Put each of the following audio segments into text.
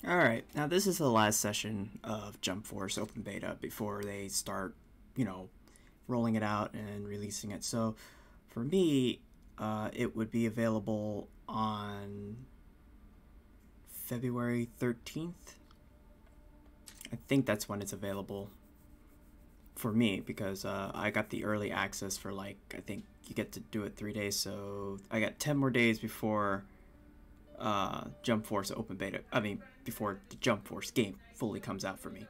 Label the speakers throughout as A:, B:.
A: Alright, now this is the last session of Jump Force Open Beta before they start, rolling it out and releasing it. So for me, it would be available on February 13th. I think that's when it's available for me because I got the early access for I think you get to do it 3 days, so I got 10 more days before Jump Force Open Beta, before the Jump Force game fully comes out for me.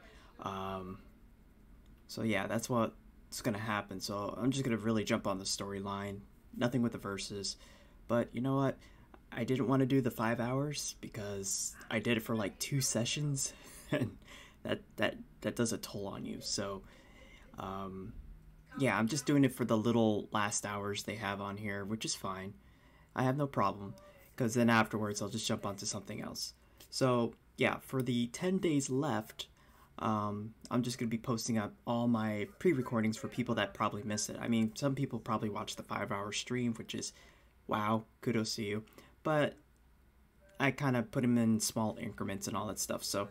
A: So yeah, that's what's gonna happen. So I'm just gonna really jump on the storyline, nothing with the verses. But you know what? I didn't want to do the 5 hours because I did it for like 2 sessions, and that does a toll on you. So yeah, I'm just doing it for the little last hours they have on here, which is fine. I have no problem, because then afterwards I'll just jump onto something else. So yeah, for the 10 days left, I'm just going to be posting up all my pre-recordings for people that probably miss it. I mean, some people probably watch the 5-hour stream, which is, wow, kudos to you. But I kind of put them in small increments and all that stuff. So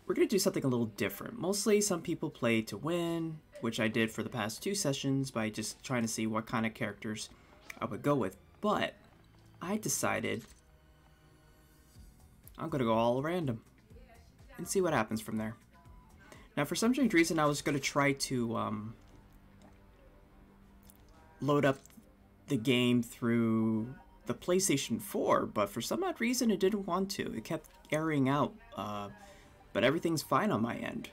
A: we're going to do something a little different. Mostly some people play to win, which I did for the past 2 sessions by just trying to see what kind of characters I would go with. But I decided I'm going to go all random and see what happens from there. Now, for some strange reason, I was going to try to load up the game through the PlayStation 4, but for some odd reason, it didn't want to. It kept erroring out, but everything's fine on my end.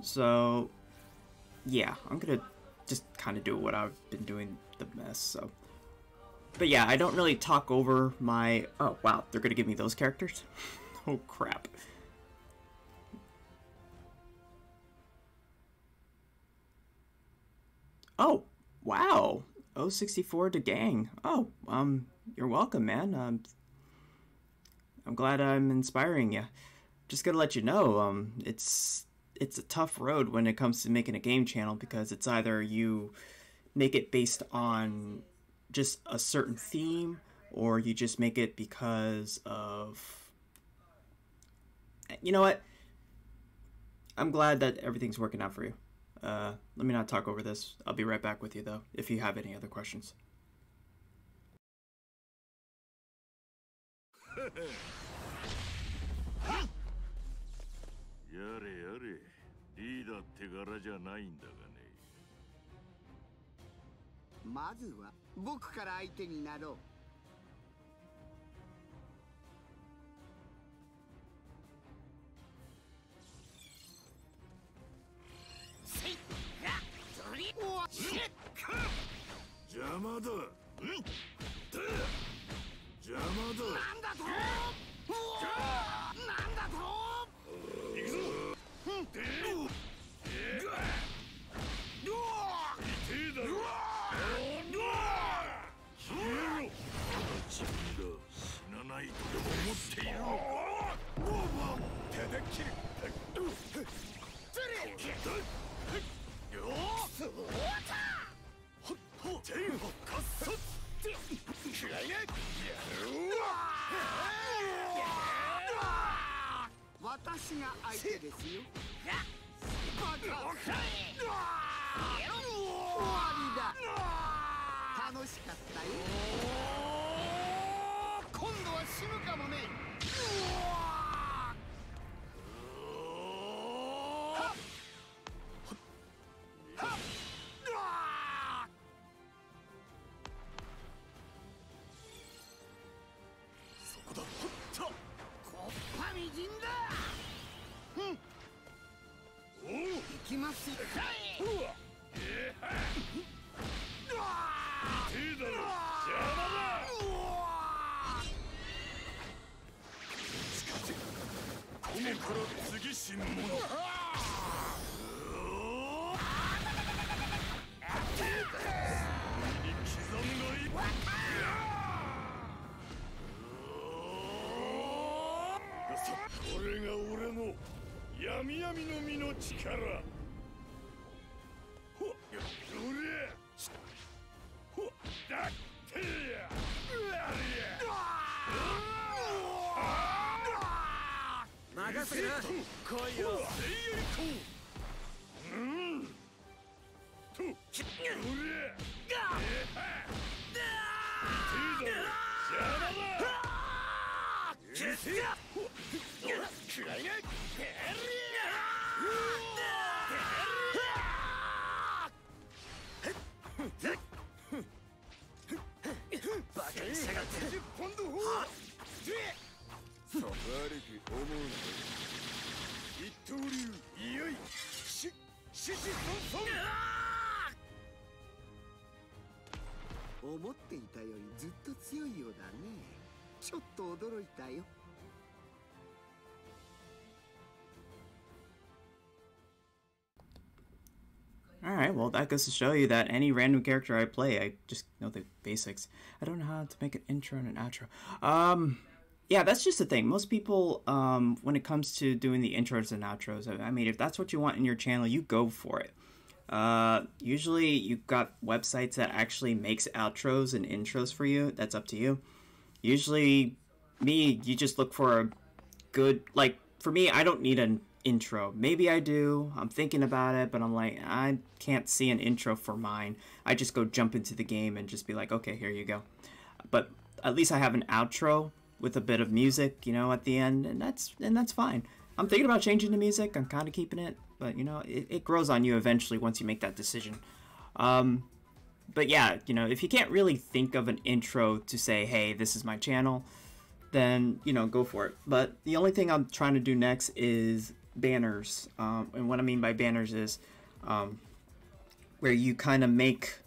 A: So, yeah, I'm going to just kind of do what I've been doing the best, so. But yeah, I don't really talk over my... Oh, wow, they're going to give me those characters? Oh, crap. Oh, wow. 064 to gang. Oh, you're welcome, man. I'm glad I'm inspiring you. Just gotta let you know, it's a tough road when it comes to making a game channel, because it's either you make it based on just a certain theme, or you just make it because of... You know what? I'm glad that everything's working out for you. Let me not talk over this. I'll be right back with you, though, if you have any other questions.
B: やれやれ、リーダーって柄じゃないんだがね。
C: まずは僕から相手になろう。
B: 邪魔だ。邪魔だ。なんだと。なんだと。行くぞ。痛えだろ。消えろ。自分が死なないとでも思っているのか。手で切る。
C: 私が相手ですよ。バカ。終わりだ。楽しかったよ。今度は死ぬかもね。行きますよ。
B: 次新物。これが俺の闇闇の実の力。ほっ、よれ。ほっ、だってや。うわりや。
C: 思っていたよりずっと強いようだね。ちょっと驚いたよ。
A: Alright, well, that goes to show you that any random character I play, I just know the basics. I don't know how to make an intro and an outro. Yeah, that's just the thing. Most people, when it comes to doing the intros and outros, I mean, if that's what you want in your channel, you go for it. Usually you've got websites that actually makes outros and intros for you. That's up to you. Usually, you just look for a good, like, for me, I don't need an intro. Maybe I do. I'm thinking about it, but I'm like, I can't see an intro for mine. I just go jump into the game and just be like, okay, here you go. But at least I have an outro with a bit of music, you know, at the end, and that's fine. I'm thinking about changing the music. I'm kind of keeping it, but you know, it grows on you eventually once you make that decision. But yeah, you know, if you can't really think of an intro to say, hey, this is my channel, then, you know, go for it. But the only thing I'm trying to do next is banners. And what I mean by banners is where you kind of make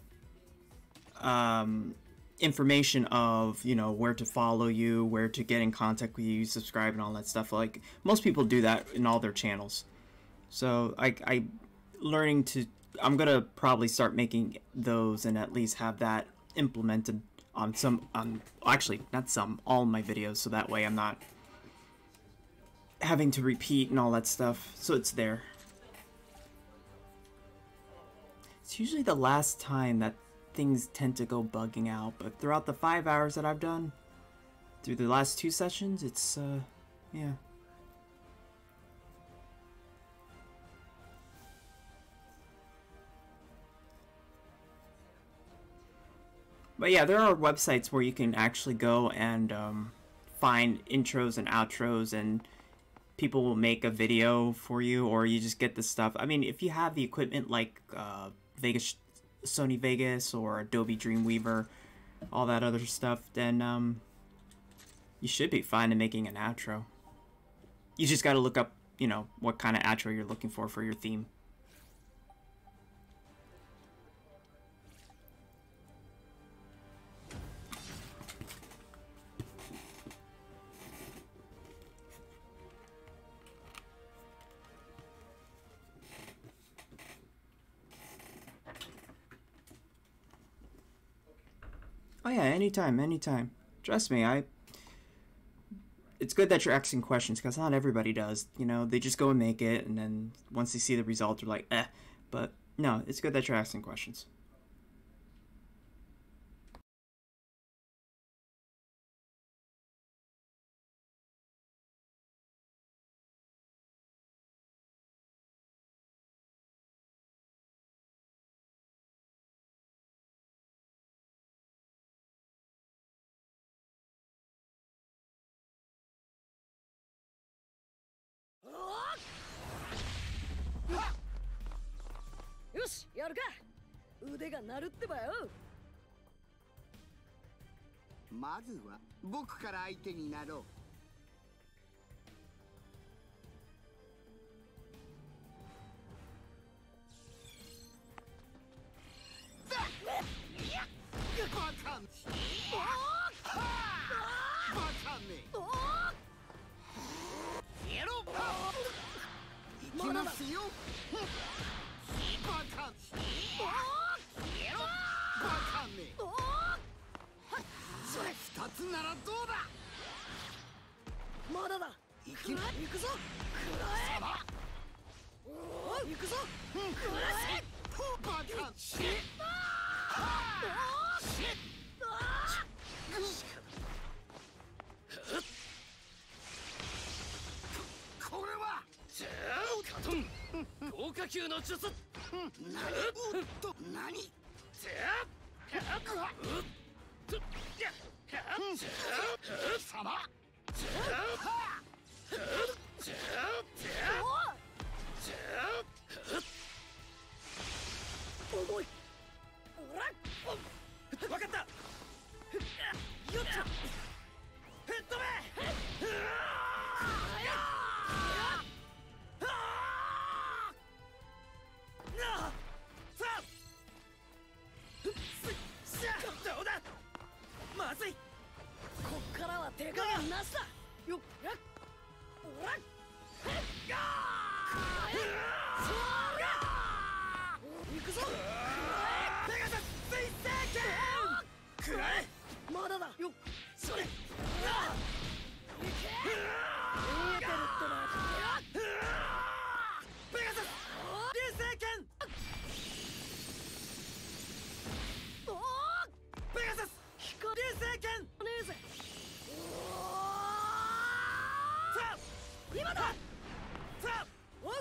A: information of, you know, where to follow you, where to get in contact with you, subscribe, and all that stuff. Like, most people do that in all their channels. So I'm gonna probably start making those and at least have that implemented on actually not some, all my videos, so that way I'm not having to repeat and all that stuff, so it's there. It's usually the last time that things tend to go bugging out, but throughout the 5 hours that I've done through the last 2 sessions, it's yeah. But yeah, there are websites where you can actually go and find intros and outros, and people will make a video for you, or you just get the stuff. I mean, if you have the equipment like Sony Vegas or Adobe Dreamweaver, all that other stuff, then you should be fine in making an outro. You just got to look up, you know, what kind of outro you're looking for your theme. Oh yeah, anytime. Trust me, it's good that you're asking questions, because not everybody does. You know, they just go and make it, and then once they see the result, they're like, eh. But no, it's good that you're asking questions.
C: まずは僕から相手になろう。バカめ。行きますよ。バカめ。それ2つならどうだ。まだだ。行くぞ。くらえ。行くぞ。くらえ。バカ。これ球の術。何重い。分かった。よっと吹っ飛べ。どうだ。まずい。こっからは手加減なしだ。よっやっおらっ行くぞ。ペガサス水星剣。くらえ。まだだよ。それ。いけ。見えてるってな。ペガサス流星剣。ペガサス流星剣。ねえぜ。さあ今だ。さあおう。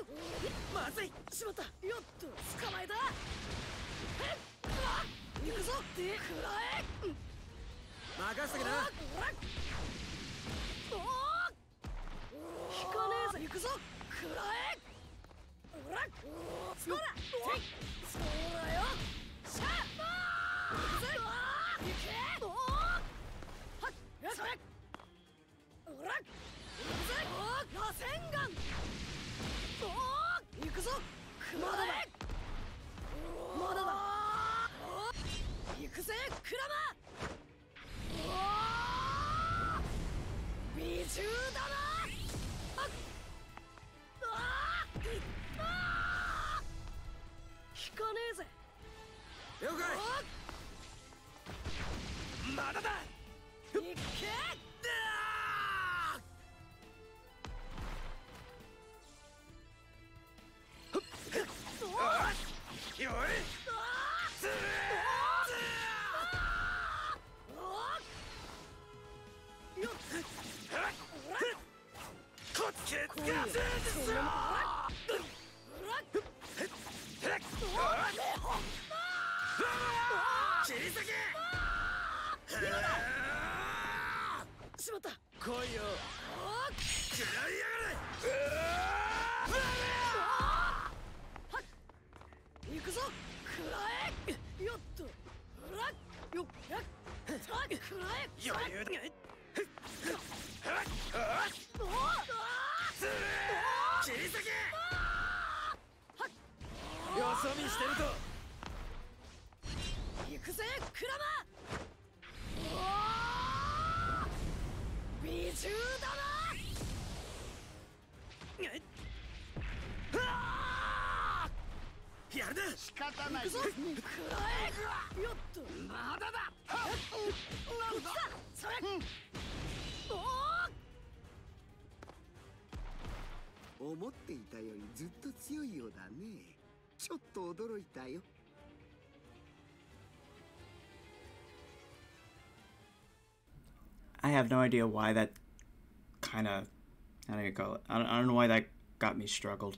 C: まずい。しまった。よっと捕まえた。行くぞ。でくらえ。任せてな。引かねえぜ。行くぞ。くらえ。おらそうだ。そうだよ。しゃあ行くぜ。行け。はっそれ。おら行くぜ。螺旋丸。行くぞ。まだだ。まだだ。行くぜクラマ。美獣だな。引かねえぜ。了解。まだだ。いけ。よい。こっちへつけ。切り裂け。しまった。来いよ。食らいやがれ。行くぞ。くらえ。よっと。よっやっ。くらえ。余裕で。切り裂け。よそ見してると。行くぜクラマ。美獣だな。やるだ。仕方ない。行くぞ。くらえ。よっと。まだだ。なんだそれ。
D: 思っていたよりずっと強いようだね。ちょっと驚いたよ。
A: I have no idea why that kind of, how do you call it? I don't know why that got me struggled.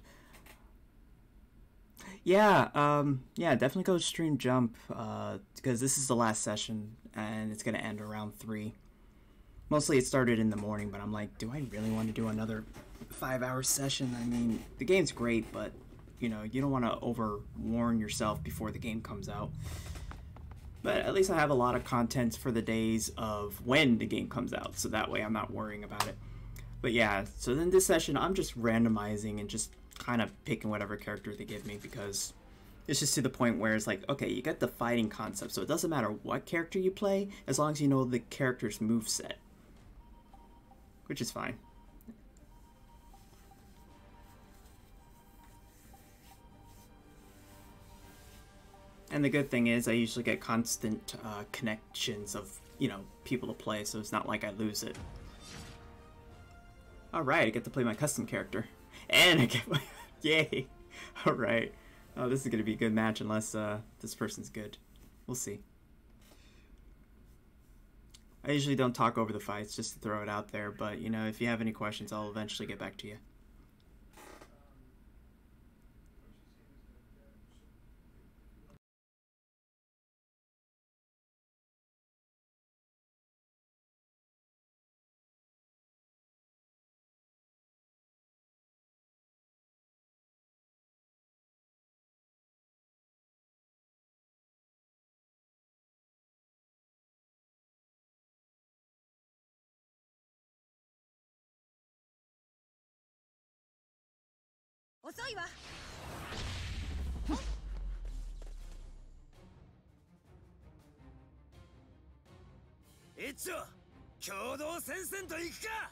A: Yeah, definitely go stream jump, because this is the last session, and it's gonna end around 3. Mostly it started in the morning, but I'm like, do I really want to do another 5-hour session? I mean, the game's great, but, you know, you don't want to overwarn yourself before the game comes out. But at least I have a lot of content for the days of when the game comes out, so that way I'm not worrying about it. But yeah, so then this session, I'm just randomizing and just kind of picking whatever character they give me, because it's just to the point where it's like, okay, you get the fighting concept, so it doesn't matter what character you play, as long as you know the character's moveset. Which is fine. And the good thing is I usually get constant connections of, you know, people to play, so it's not like I lose it. Alright, I get to play my custom character. And I get my... Yay! Alright. Oh, this is going to be a good match unless this person's good. We'll see. I usually don't talk over the fights, just to throw it out there, but, you know, if you have any questions, I'll eventually get back to you.
C: 遅いわ。
B: 一丁共同戦線と行くか。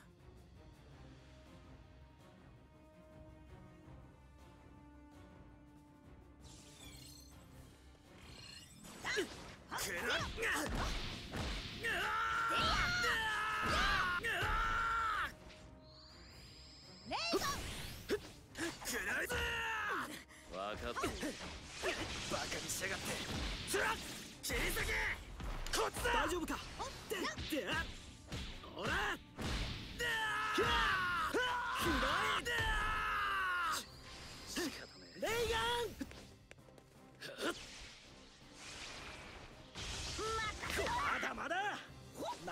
B: くらっ
C: レイゴン。
B: くらえぞ。分かった。バカにしやがって。つらっ切り裂け。こっちだ。大丈夫か。でほらレイガン。まだまだな。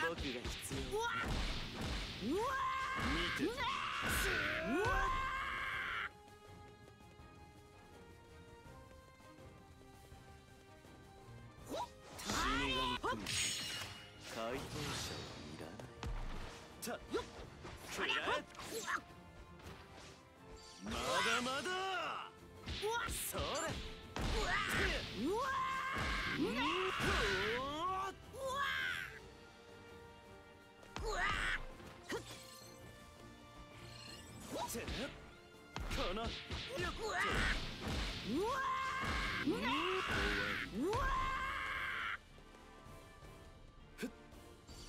B: 僕が必要。見て。死神君、解放者はいらない。たよっ。くらえ。まだまだ。それ。この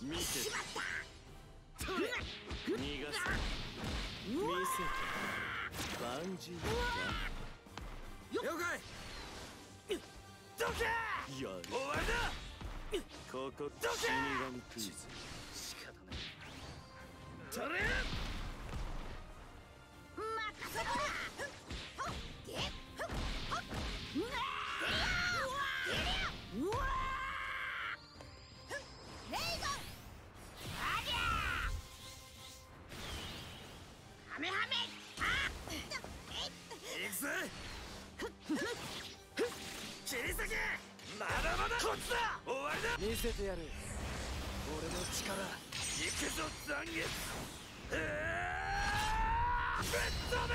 B: 見てしまった。逃がす。見せて。万事だ。了解。どけ。終わりだ。ここ死神クイズ。仕方ない。取れ。まだまだこっちだ。終わりだ。見せてやる。俺の力。行くぞ残月。ぶっ飛べ。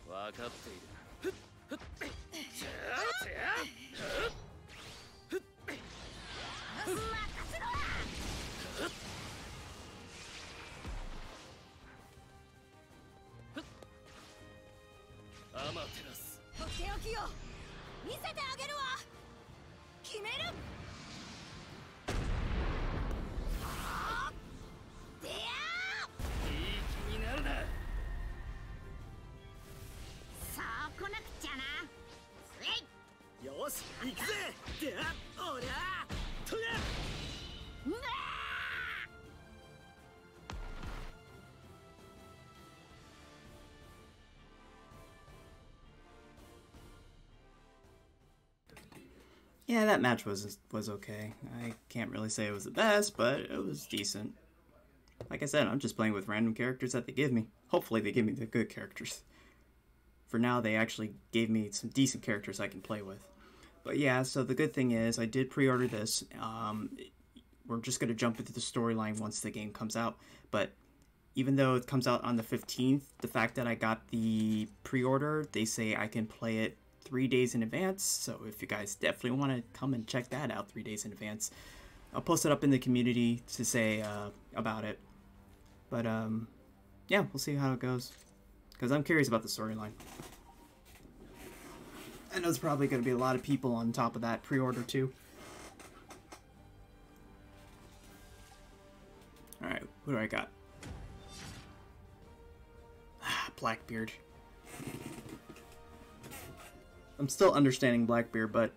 B: 分かっている。アマテラス。
C: とっておきよ。見せてあげるわ。決める。でや
B: いい気になるな。
C: そう来なくちゃな。
B: よし行くぜ。でおりゃとや。
A: Yeah, that match was okay. I can't really say it was the best, but it was decent. Like I said, I'm just playing with random characters that they give me. Hopefully they give me the good characters. For now, they actually gave me some decent characters I can play with. But yeah, so the good thing is I did pre-order this. We're just going to jump into the storyline once the game comes out. But even though it comes out on the 15th, the fact that I got the pre-order, they say I can play it 3 days in advance. So if you guys definitely want to come and check that out 3 days in advance, I'll post it up in the community to say about it. But yeah, we'll see how it goes, because I'm curious about the storyline. I know there's probably going to be a lot of people on top of that pre-order too. Alright, who do I got? Blackbeard. I'm still understanding Blackbeard, but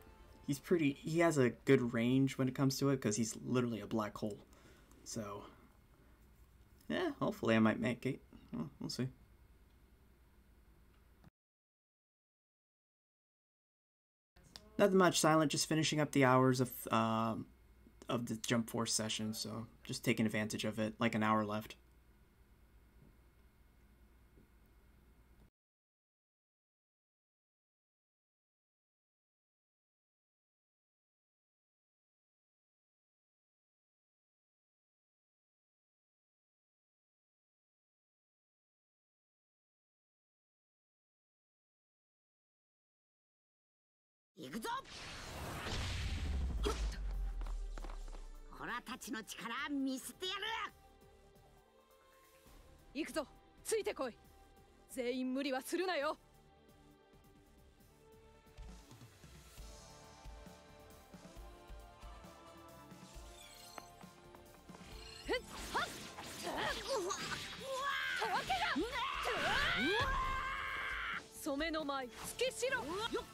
A: he has a good range when it comes to it, because he's literally a black hole. So, yeah, hopefully I might make it. Well, we'll see. Nothing much, Silent, just finishing up the hours of the Jump Force session, so just taking advantage of it, like an hour left.
C: 行くぞ。よっと。オラたちの力見せてやる。
E: 行くぞ、ついてこい。全員無理はするなよ。染めの舞つけしろ。よっ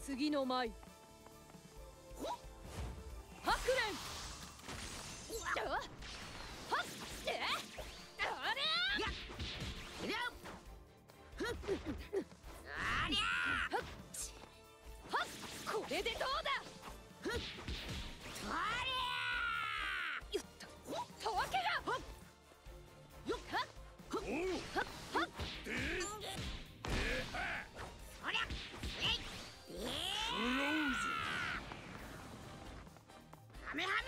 E: 次の舞白蓮。これでどうだ。よっとたわけが。よっ
C: そりゃハメハメ。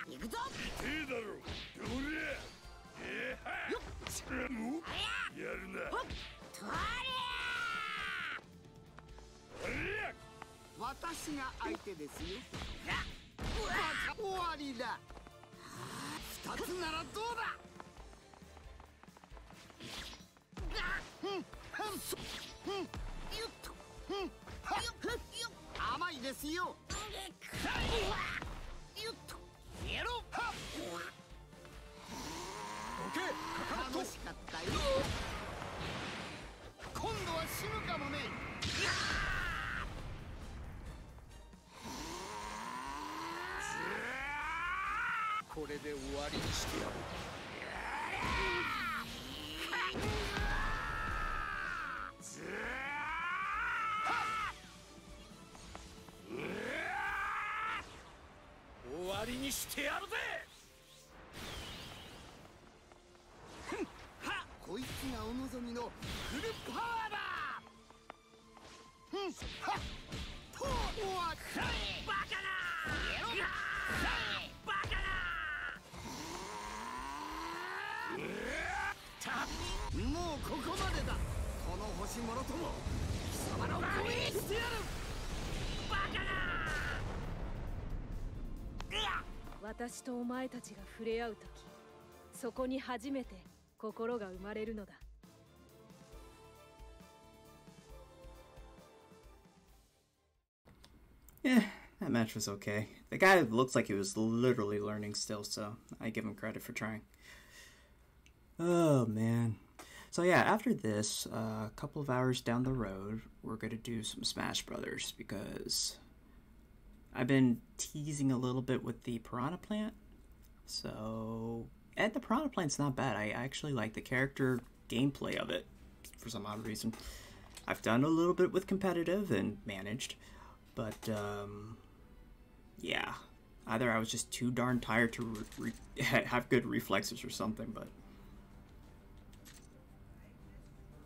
C: 行くぞ。
D: 私が相手ですよ。終わりだ。二つならどうだ。甘いですよ。楽しかったよ。今度は死ぬかもね。これで終わりにしてやる。終わりにしてやるぜ。こいつがお望みのフルパワーだ。とはバカな。バカな。もうここまでだ。この星もろとも貴様の声にしてやる。バカな。
E: 私とお前たちが触れ合うとき、そこに初めて心が生まれるのだ。
A: Yeah, that match was okay. The guy looks like he was literally learning still, so I give him credit for trying. Oh, man. So yeah, after this, a couple of hours down the road, we're going to do some Smash Brothers, because I've been teasing a little bit with the Piranha Plant. So, and the Piranha Plant's not bad. I actually like the character gameplay of it, for some odd reason. I've done a little bit with competitive and managed. But, yeah. Either I was just too darn tired to have good reflexes or something, but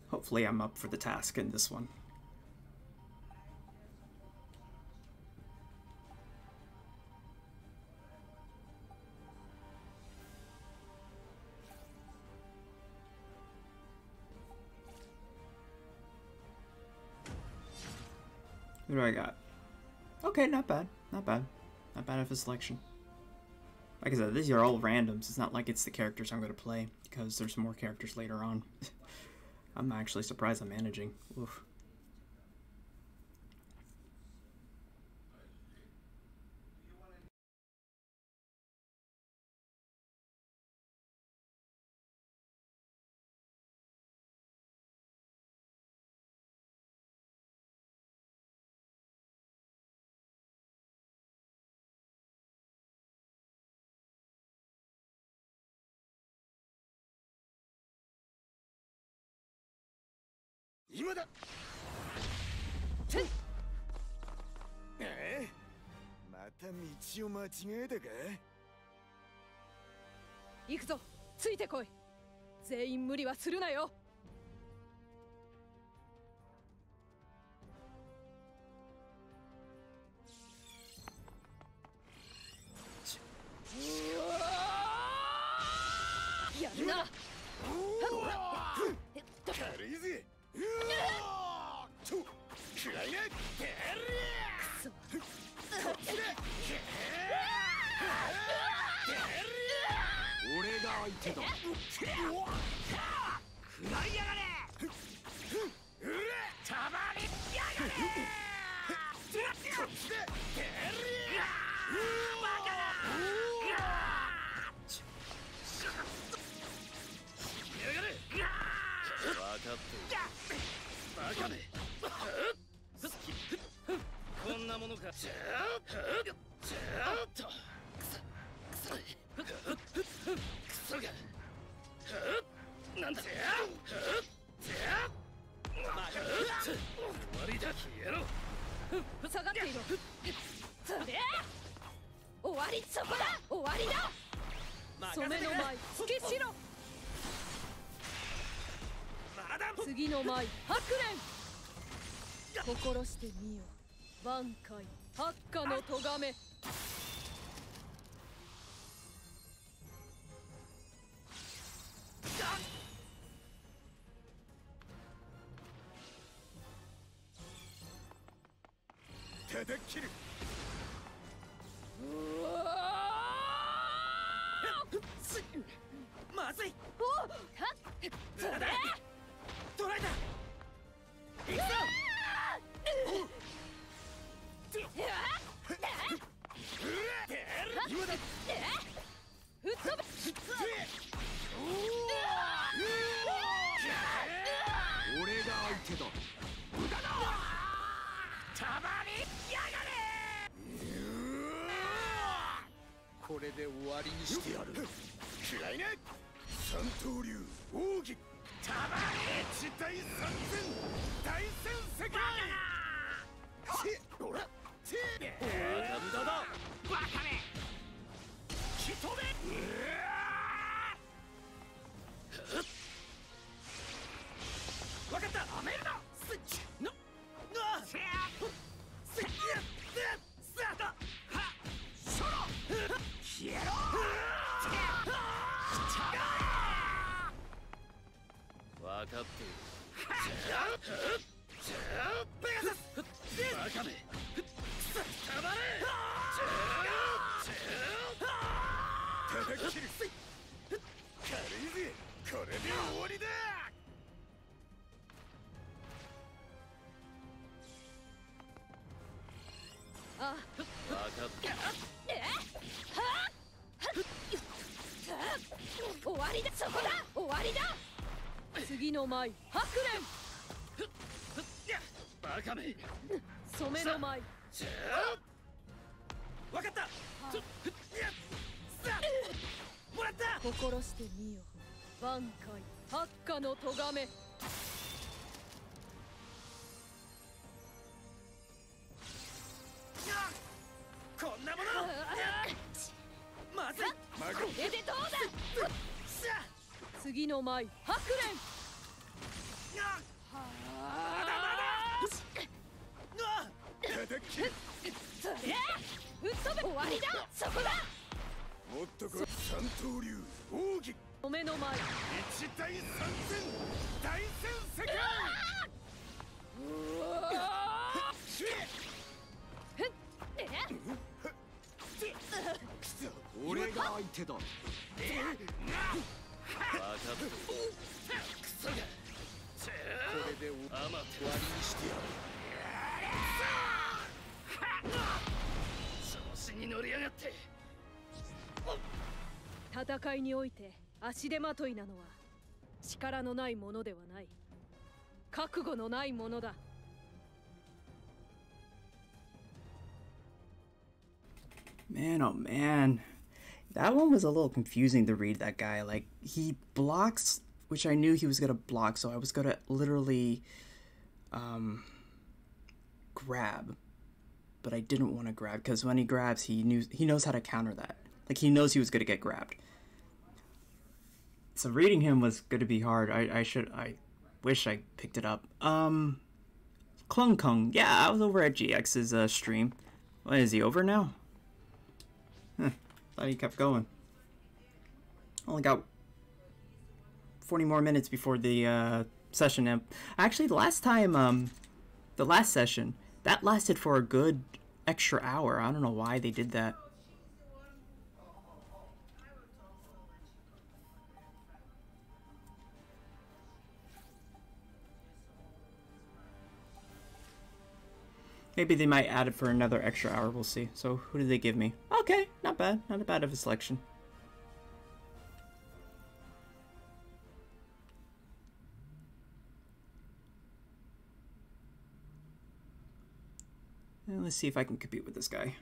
A: hopefully I'm up for the task in this one. What do I got? Okay, not bad. Not bad. Not bad of a selection. Like I said, these are all randoms. It's not like it's the characters I'm going to play, because there's more characters later on. I'm actually surprised I'm managing. Oof.
D: 今だ。また道を間違えたか。
E: 行くぞ、ついてこい。全員無理はするなよ。やるな。
D: 軽いぜ。食らいな。俺が相手だ。食らいやがれ。たまりやがれ。こっちで。バカだ。やがれ。分かってる。バカめ。こんなものか。ちょっと。クソが。なんだ。終わりだ。消えろ。
E: 下がっていろ。それ終わり。そこだ。終わりだ。染めの舞つけしろ。次の舞白蓮。心してみよ。挽回八花の咎め。
D: 叩き切る。まずい。捕らえた。行くぞ。今だ。
E: 吹っ飛べ。
D: 俺が相手だ。無駄だ。たまりやがれ。これで終わりにしてやる。嫌いね。三刀流奥義たまり一対三千大戦世界。ほら無駄だ。バカめ。ひとめ。わかった。アメルだ。スイッチのせやせやスタート。はソロ消えろ。わかっている。ペガサス。バカめ。たまれ。叩き切る。軽いぜ。これで終わりだ。
E: あ、
D: 分かった。
E: 終わりだ。そこだ。終わりだ。次の舞白蓮。
D: バカめ。
E: 染めの舞。
D: わかった。もらった。
E: 心してみよ。挽回八花の咎め。
D: こんなもの。まずい。こ
E: れでどうだ。次の舞白蓮。
D: まだ叩き。
E: それ吹っ飛べ。終わりだ。そこだ。
D: もっとこ三刀流奥義
E: 染めの舞
D: 一対三千大戦世界。俺が相手だ。分かった。クソが。これで終わりにしてやる。調子に乗りやがって。
E: 戦いにおいて足手まといなのは力のないものではない。覚悟のないものだ。
A: Man, oh man. That one was a little confusing to read, that guy. Like, he blocks, which I knew he was going to block, so I was going to literally grab, but I didn't want to grab because when he grabs, he knows how to counter that. Like, he knows he was going to get grabbed. So reading him was going to be hard. I wish I picked it up. Klung Kung. Yeah, I was over at GX's stream. What, is he over now? Huh, thought he kept going. Only got 40 more minutes before the session. Actually, the last time, the last session, that lasted for a good extra hour. I don't know why they did that. Maybe they might add it for another extra hour, we'll see. So, who did they give me? Okay, not bad. Not bad of a selection. And let's see if I can compete with this guy.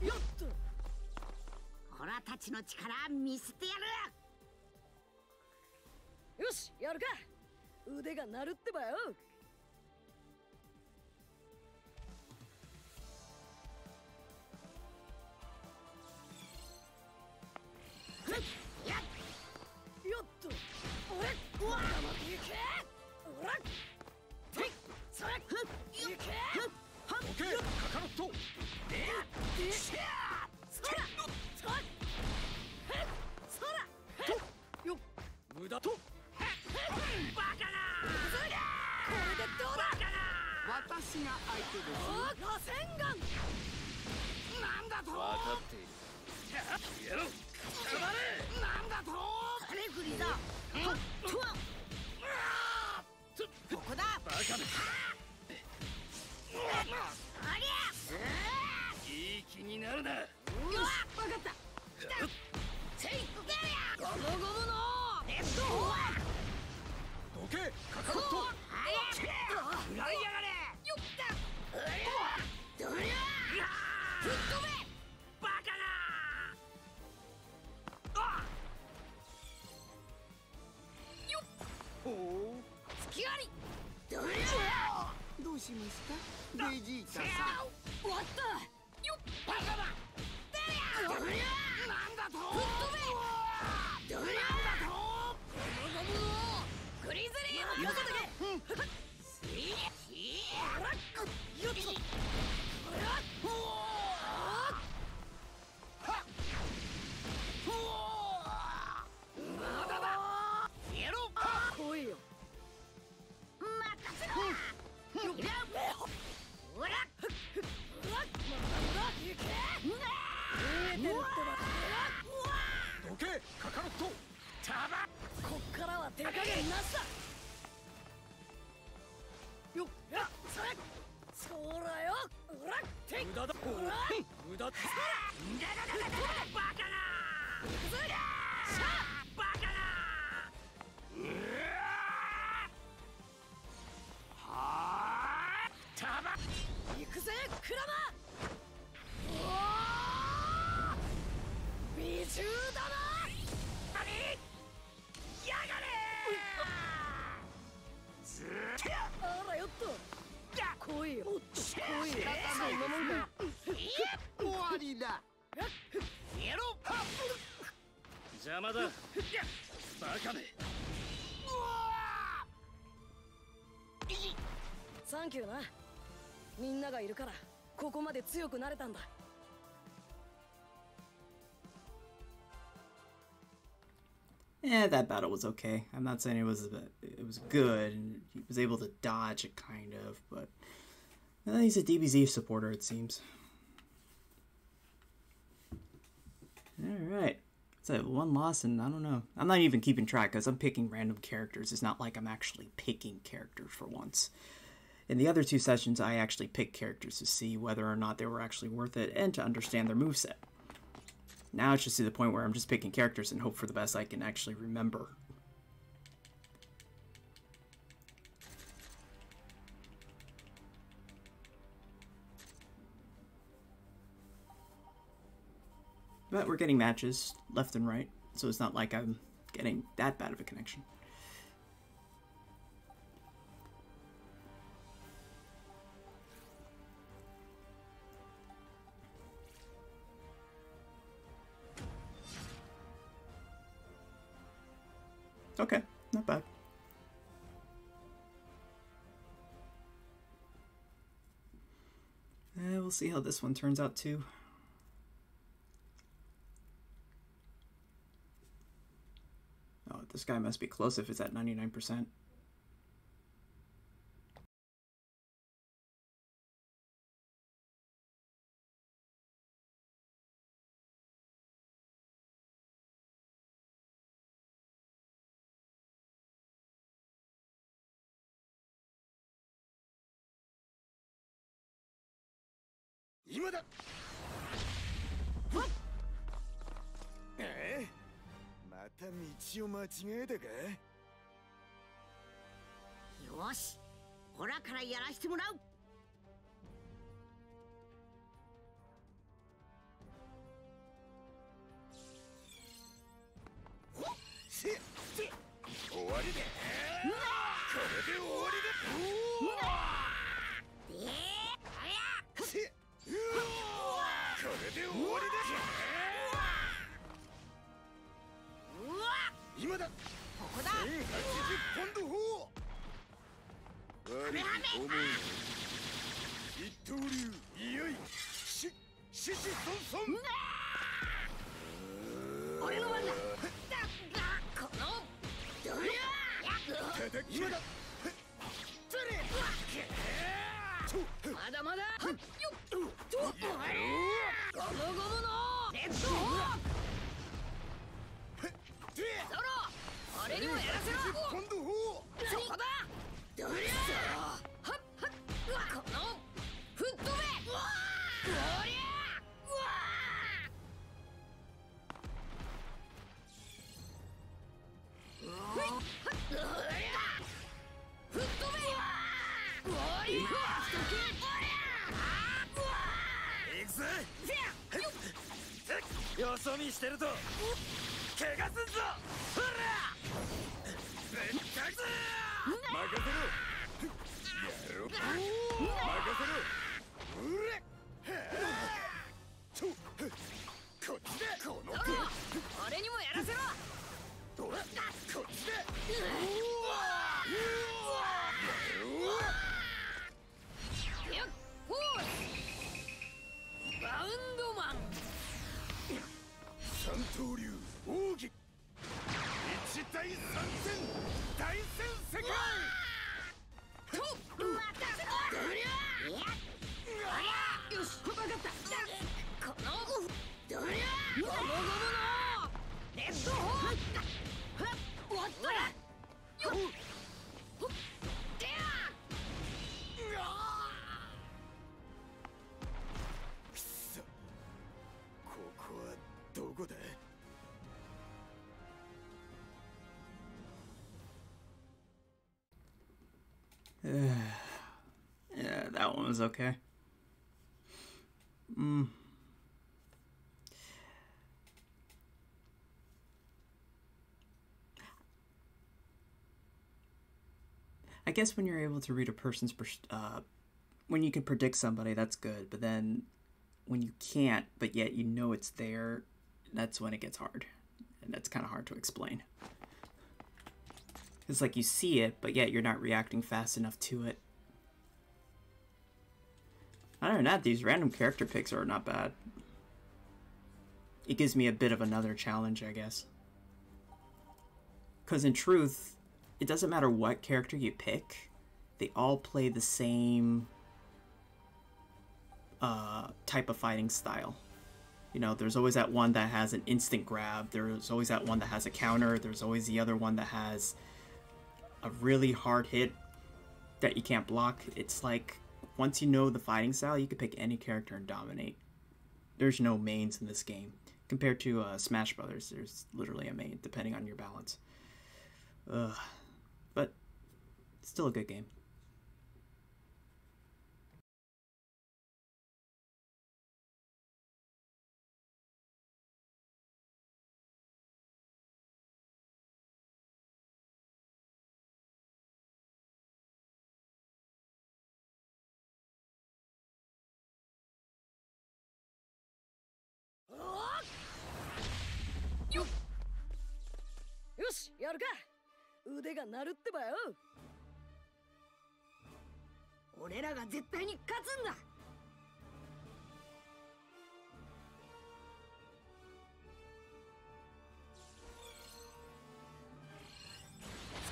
C: よっとオラたちの力見せてやる。よし、やるか。腕が鳴るってばよ。よっと俺うわっいけおらていそれいけオッケーカカロットそらそらそらよっ無駄とバカなこれでどうだバカな私が相手ですよ螺旋丸なんだと分かっているやろう頑張れなんだとカレフリだここだバカめありゃいい気になるなよっわかったせいゴムゴムのレッドどけカカロットフライやがれよっどりゃ吹っ飛べバカなよっほう月割りどりゃどうしましたベジータさん終わったよっバカだどりゃなんだと吹っ飛べどりゃなんだとゴムゴムのグリズリー任せとけよっとこれはまだだやろう来いよ任せろよっほらどけカカロットタバこっからは手加減なしだよっそれそらよほらて無駄だほら無駄だバカな行くぞシャーバカなはあタバ行くぜクラマ美獣だな何やがれあらよっと来いよもっと来いよそんなもんか終わりだやろ邪魔だバカめサンキューなみんながいるからここまで強くなれたんだ
A: Yeah, that battle was okay. I'm not saying it was good, and he was able to dodge it kind of, but He's a DBZ supporter, it seems. Alright. So, one loss, and I don't know. I'm not even keeping track, because I'm picking random characters. It's not like I'm actually picking characters for once. In the other 2 sessions, I actually picked characters to see whether or not they were actually worth it, and to understand their moveset. Now it's just to the point where I'm just picking characters and hope for the best I can actually remember. But we're getting matches left and right, so it's not like I'm getting that bad of a connection. Okay, not bad. We'll see how this one turns out too. Oh, this guy must be close if it's at 99%.
D: Eh? また道を間違えたか？
C: よし、ほらからやらしてもらう。
D: 終わりだ。これで終わりだ。これで終わりだ。今だ。ここだ。1080ポンド砲。我に思う。一刀流。いよい。ししそんそん。
C: 俺の番だ。このどりゃ。
D: 叩き。今だ。
E: まだまだ。よっ。ゴムゴムのレッドホーク。ソロ、俺にもやらせろ。
D: ポンド砲。
E: そこだ。どりゃ。はっはっ。この吹っ飛べ。どりゃ。吹っ飛べ。
B: よそ見してると怪我すんぞ。ほらぶったくぞ。任せろ。やろう。任せろ。うれ。こっちだ。この
E: 俺にもやらせろ。
D: こっちだ。
E: よっほー。バウンドマン。
D: 三刀流奥義一大三戦大戦世界
E: とまたどりゃ。よし分かった。このどりゃ。ゴムゴムのレッドホーク。終わったよっ。ほっでや。
D: くそここはどこだ。
A: Yeah, that one was okay. I guess when you're able to read a person's when you can predict somebody, that's good. But then when you can't, but yet you know it's there, that's when it gets hard. And that's kind of hard to explain. It's like you see it, but yet you're not reacting fast enough to it. Other than that, these random character picks are not bad. It gives me a bit of another challenge, I guess. Because in truth, it doesn't matter what character you pick, they all play the same type of fighting style. You know, there's always that one that has an instant grab, there's always that one that has a counter, there's always the other one that has a really hard hit that you can't block. It's like, once you know the fighting style, you can pick any character and dominate. There's no mains in this game. Compared to Smash Brothers, there's literally a main, depending on your balance. But, still a good game.
C: よし、やるか。腕が鳴るってばよ。俺らが絶対に勝つんだ。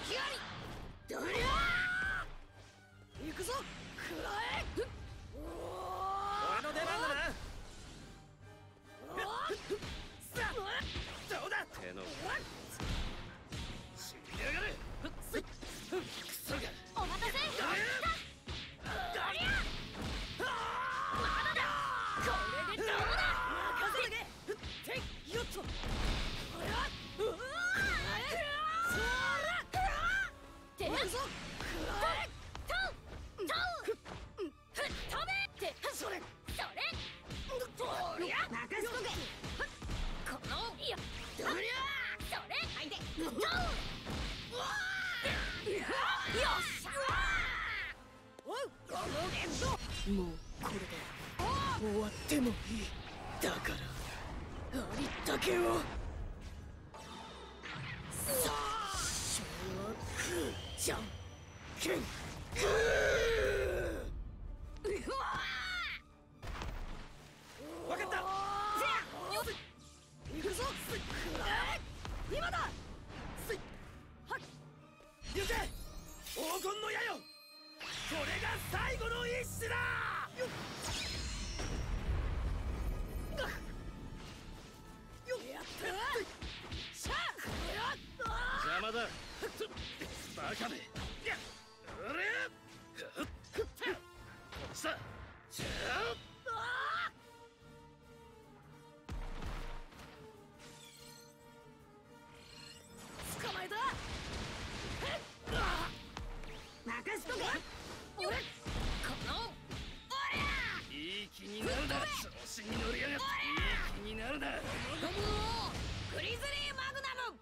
C: 突きあり。どりゃー。行くぞ。くらえ。
B: 俺の出番だな。どうだ。手の。死にやがれ。クソが。
E: お待たせ。どりゃ。まだだ。これでどうだ。
C: 任せとけ。ていよっと。これは。そら。
E: て。
C: 行くぞ。くらえ。
E: 飛べ。って
C: それ。
E: それ。どりゃ。任せとけ。このいや。どりゃ。それ。はいで。よっしゃ。
C: おう、このレッド。もうこれで終わってもいい。だからありったけを。さあ、小学じゃんけんグー。
B: わかった。
C: 行くぞ。今だ。はっ。
B: 行け。黄金の矢よ。これが最後の一種だ。
C: よやったしゃあ。
B: 邪魔だ。バカめ。やあれ。こっちだ。じゃあ。
C: 捕まえた。
E: 任せとけ。俺このおりゃ。
B: いい気になるな。調子に乗りやがって。いい気になるな。
E: ゴムグリズリーマグナム。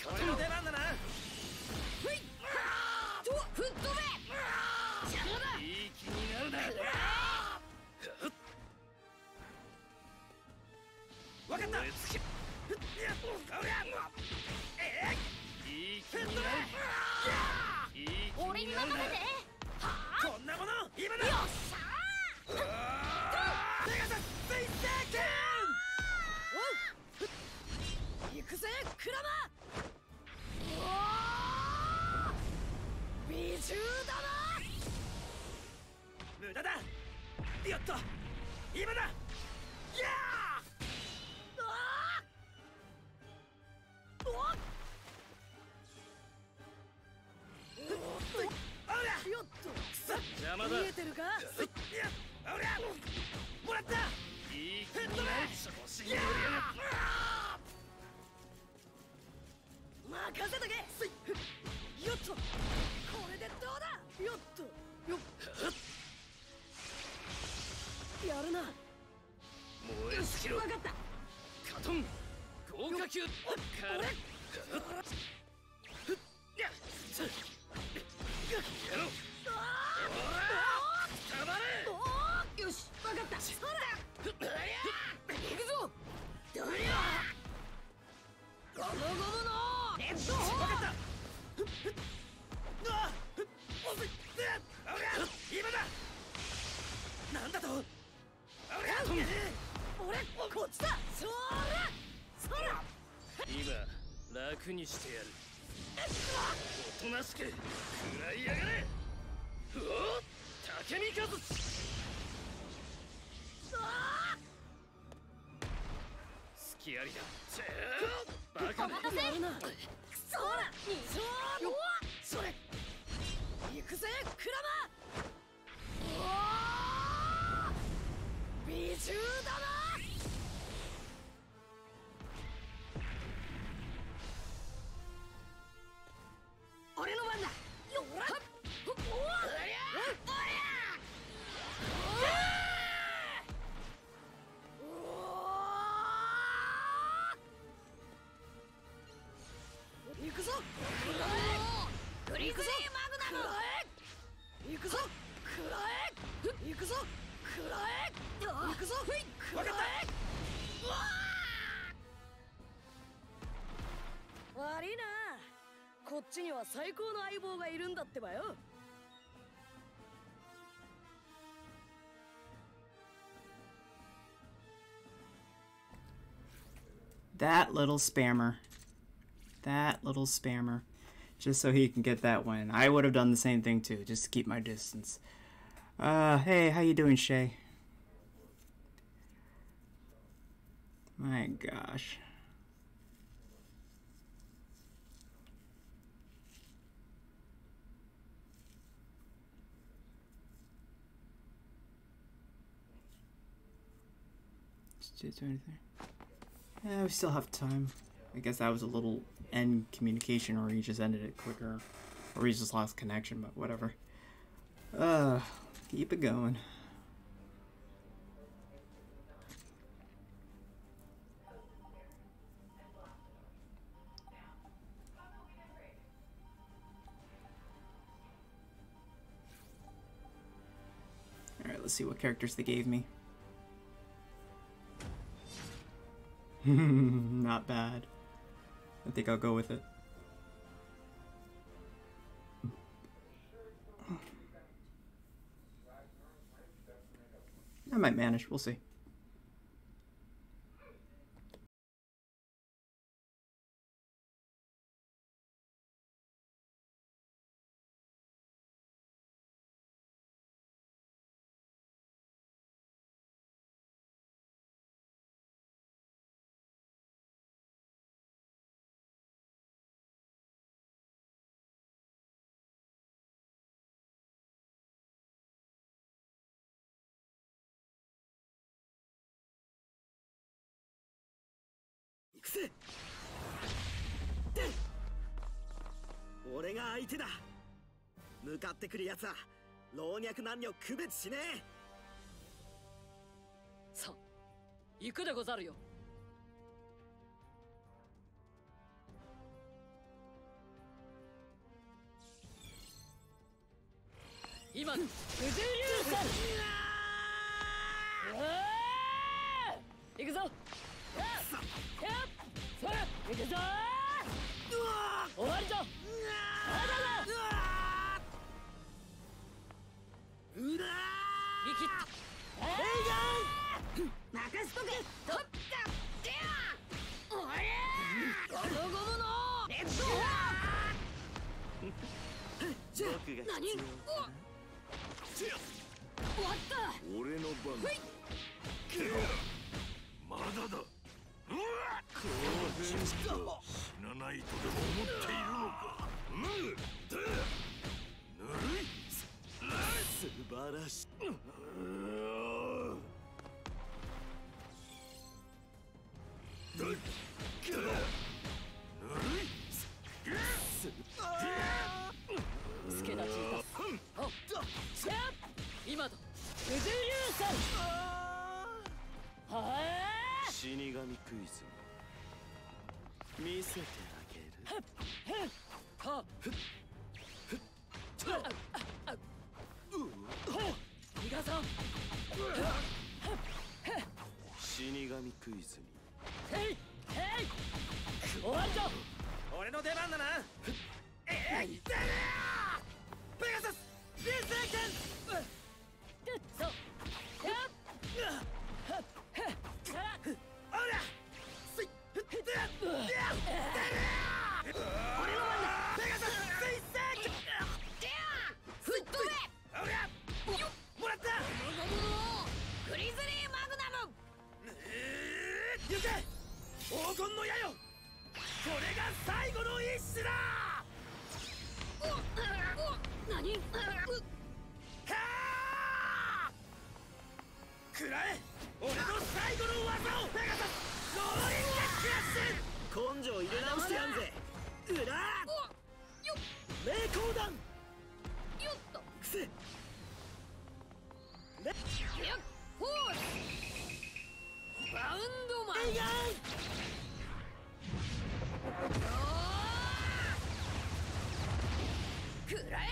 B: これの出番だな。
E: ふい。吹っ飛べ。邪魔だ。
B: いい気になるな。わかった。いい気になる。いい気
E: 俺に
B: になるな。
E: 任せて。は
B: こんなもの今だ。
E: あ。よっしゃ
B: ペガサス水星剣。
C: おう。行くぜ、クラマ。美獣だな。
B: 無駄だ。やった。今だ。やあ。
C: よっと。
B: 邪魔だ。
C: 見えてるか。
B: いや、おりゃ。もらった。いい気になる。調子に乗りやがって。
C: 任せとけ。よっと。これでどうだ。よっと。よっ。やるな。
B: 燃え尽きろ。
C: わかった。
B: カトン豪華級からやろう。たまれ。
C: よし、わかった。そら。行くぞ。
E: どりゃ。ゴムゴムのレッドホー。
B: わかった。今だ。なんだと。
C: 俺こっちだ。そら。
B: 今楽にしてやる。おとなしく食らいやがれ。うおっ竹見和隙ありだ。バカめ。
C: やるな。くそら二丁。それ行くぜクラマ。美獣だな。俺の番だ。よっらっおりゃ行くぞ。行くぞマグナム。行くぞくらえ。行くぞくらえ。行くぞくらえ。悪いな。こっちには最高の相棒がいるんだってばよ。
A: That little spammer. That little spammer. Just so he can get that win. I would have done the same thing too, just to keep my distance. Hey, how you doing, Shay? My gosh. Did it do anything? Yeah, we still have time. I guess that was a little end communication, or he just ended it quicker, or he just lost connection, but whatever. Keep it going. Alright, let's see what characters they gave me. Not bad. I think I'll go with it. I might manage, we'll see.
B: 行くぜ。俺が相手だ。向かってくるやつは老若男女区別しねえ。
C: さあ行くでござるよ。今九十竜さん行くぞ。行くぞ。終わりぞ。見切った。任しとけ。とったってや。おれゴムゴムのレッドホーじゃあ何。終わった。
D: 俺の番だ。まだだ。こう死なないとでも思っているのか。ぬるい。
B: 素晴らしい。
C: 助立ちいたす。今だ九十竜さん。はあ。
B: 死神クイズ見せてあげる。
C: は逃がさん。
B: 死神クイズに
C: へいへい終わりだ。
B: 俺の出番だな。ペガサス流星剣。
C: そう
B: おらすい俺の番だ。ペガサス水星
D: しだ。
E: 何？
D: くらえ、俺の最後の技を。ペガサスローリングクラッシュ。根性入れ直してやんぜ。裏霊光弾。
E: よっと。
D: くせ。
E: フォースバウンドマン。くらえ。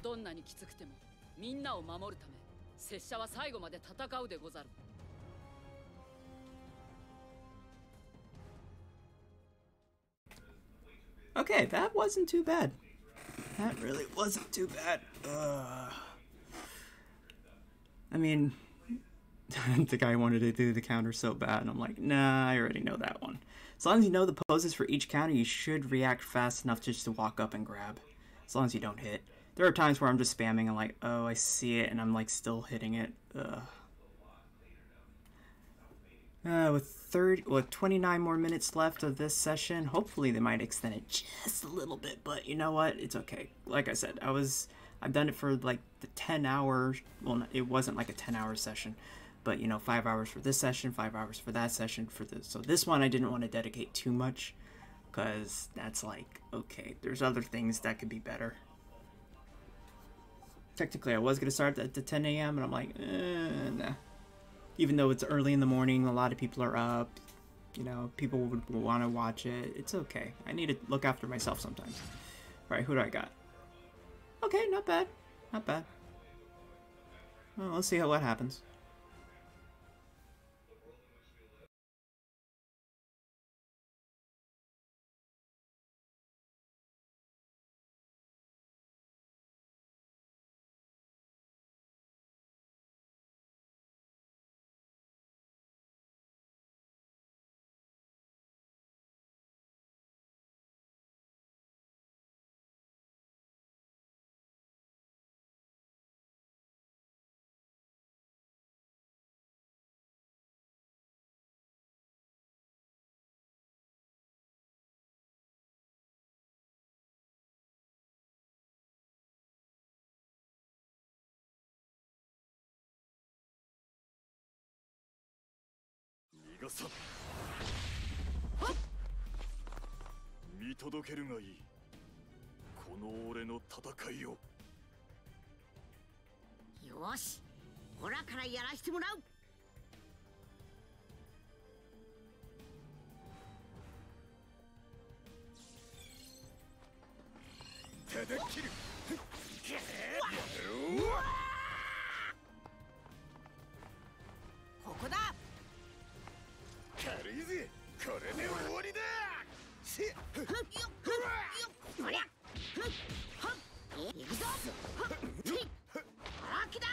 E: どんなにきつくてもみんなを守るため拙者は最後まで戦うでござる。
A: Okay, that wasn't too bad. That really wasn't too bad. I mean, the guy wanted to do the counter so bad, and I'm like, nah, I already know that one. As long as you know the poses for each counter, you should react fast enough just to walk up and grab. As long as you don't hit. There are times where I'm just spamming and like, oh, I see it, and I'm like still hitting it. With 29 more minutes left of this session, hopefully they might extend it just a little bit, but you know what? It's okay. Like I said, I've done it for like the 10 hours. Well, it wasn't like a 10-hour session, but you know, 5 hours for this session, 5 hours for that session for this. So this one I didn't want to dedicate too much because that's like, okay, there's other things that could be better. Technically, I was going to start at the 10 a.m. and I'm like, nah. Even though it's early in the morning, a lot of people are up, you know, people would want to watch it. It's okay. I need to look after myself sometimes. All right, who do I got? Okay, not bad. Not bad. Well, let's see what happens.
D: 見届けるがいい。この俺の戦いを。
E: よし、オラからやらしてもらう。
D: 手で切る。
E: ここだ。
D: 軽いぜ。これで終わりだ。
E: おりゃ。行くぞ。荒木だ。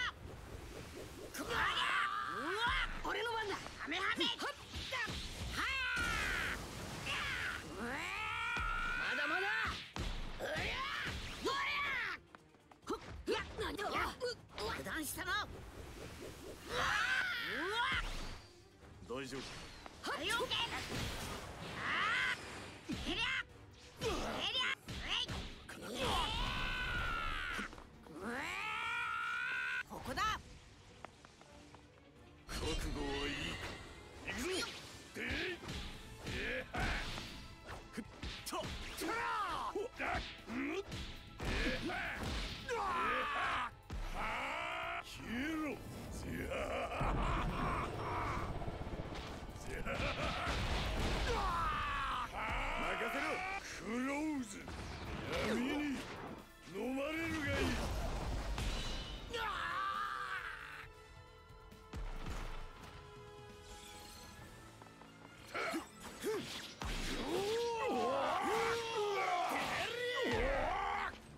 E: 俺の番だ。ハメハメ。まだまだ。油断したな。
D: 大丈夫。
E: はい、オッケー。ここだ。
D: 覚悟はいい。行くぞ。ふっと。消えろ。任せろ。クローズ。闇に飲まれるがいい。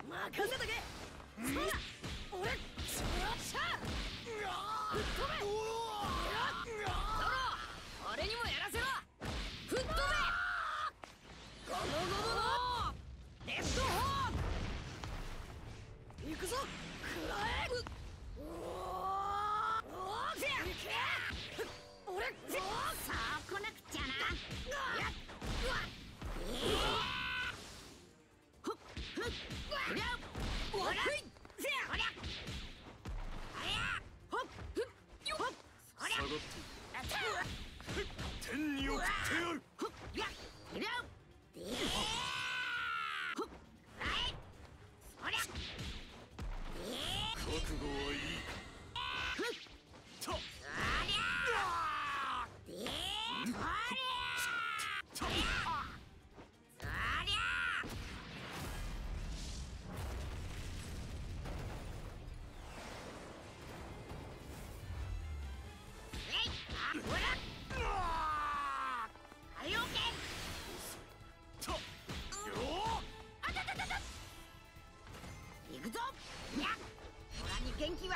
E: 任せとけ。俺、しゃあ。吹っ飛べ。俺にもやらせろ。吹っ飛べ。ゴムゴムのレッドホーム。行くぞ。くらえ。俺、さ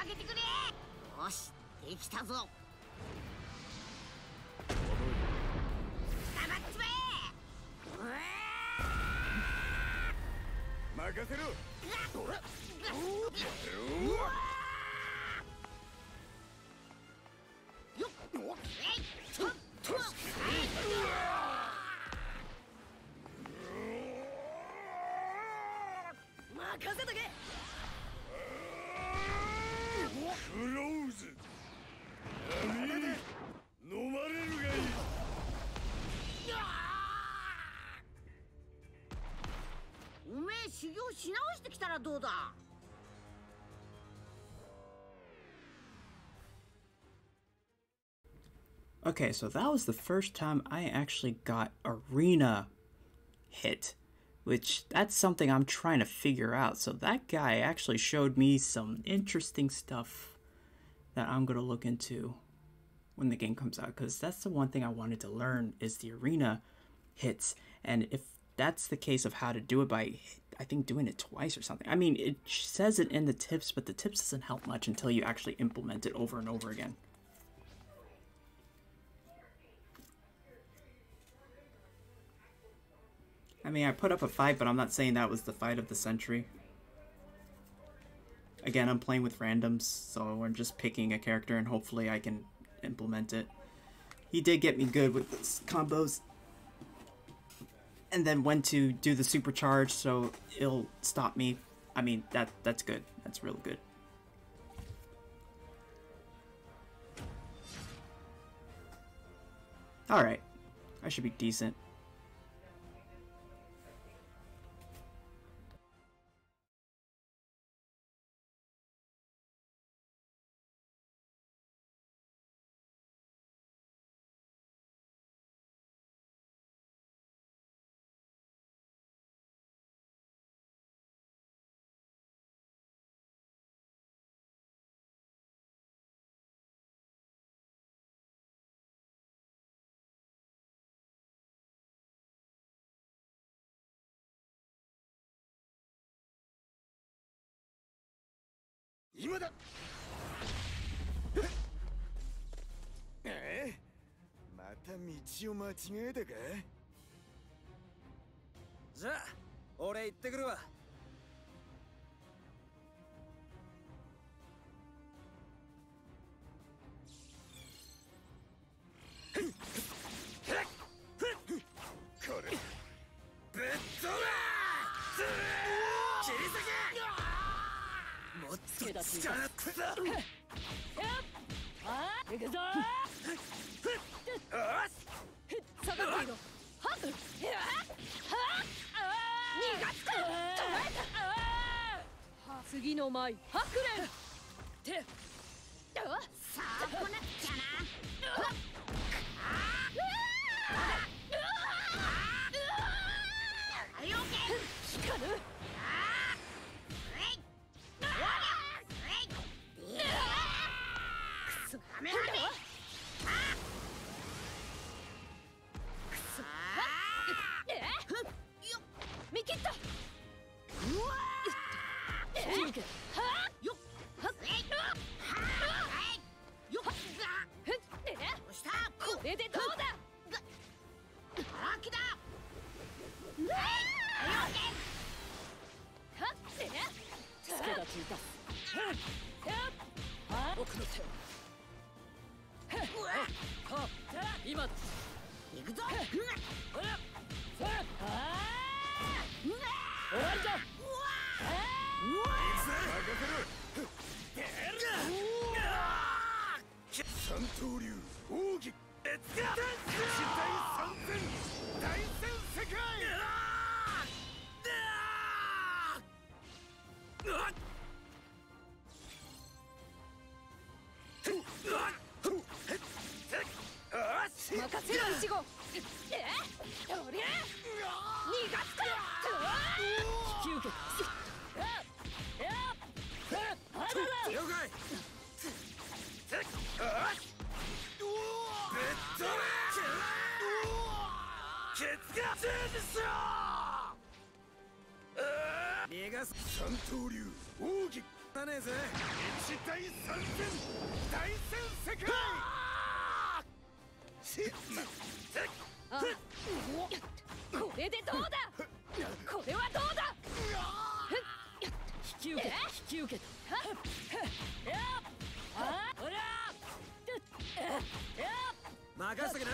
E: けてくれ。よし、できたぞ。黙っちまえ。
D: 任せろ。
E: よっ、任せとけ。
D: クローズ。飲まれるがいい。
E: おめえ修行し直してきたらどうだ。
A: Okay, so that was the first time I actually got arena hit, which that's something I'm trying to figure out. So that guy actually showed me some interesting stuff that I'm going to look into when the game comes out, because that's the one thing I wanted to learn is the arena hits. And if that's the case of how to do it by, I think, doing it twice or something. I mean, it says it in the tips, but the tips doesn't help much until you actually implement it over and over again. I mean, I put up a fight, but I'm not saying that was the fight of the century. Again, I'm playing with randoms, so I'm just picking a character and hopefully I can implement it. He did get me good with those combos. And then when to do the supercharge, so it'll stop me. I mean, that's good. That's real good. Alright. I should be decent.
D: 今だ。また道を間違えたか。
B: じゃあ俺行ってくるわ。
D: これぶっ飛ば切り裂け。もっと力くそ。
C: 行くぞー。下がっていろ。はっ。逃がすか。捕まえた。次の舞ハクレン。て。さあこうなっちゃな。光る。見切った。これでどうだ。つけがついた。奥の手を。今だ。行くぞ。終わりだ。
D: 三刀流奥義烈火第三戦大戦世界。
C: 任せろイチゴ。おりゃ逃がすか。引き受けた。
D: 了解。ケツがチェンジしろ。逃がす。三刀流奥義たねえぜ。一大三戦大戦世界。
C: あ、これでどうだ。これはどうだ。引き受け、引き受けた。あ、ほら。
D: 任せとけな。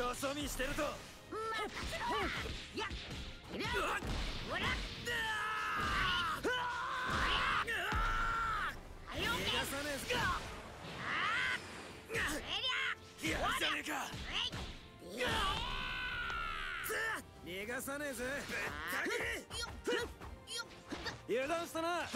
D: よそ見してると。
E: やっほら
D: 逃がさねえぞ。やるじゃねえか。逃がさねえぜ。ぶった切油断したな。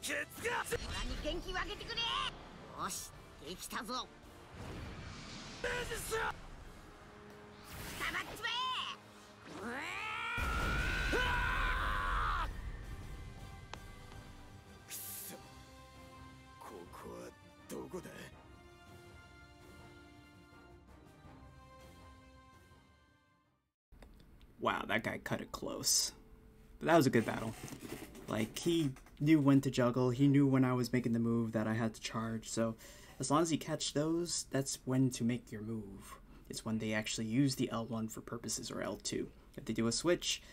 D: ケツが
E: オラに元気をあげてくれ。よし、できたぞ。
D: マジっすよ。
E: たまっちま
D: くそ、ここはどこだ。
A: Wow, that guy cut it close. But that was a good battle. Like, he knew when to juggle, he knew when I was making the move that I had to charge, so as long as you catch those, that's when to make your move. It's when they actually use the L1 for purposes, or L2. If they do a switch,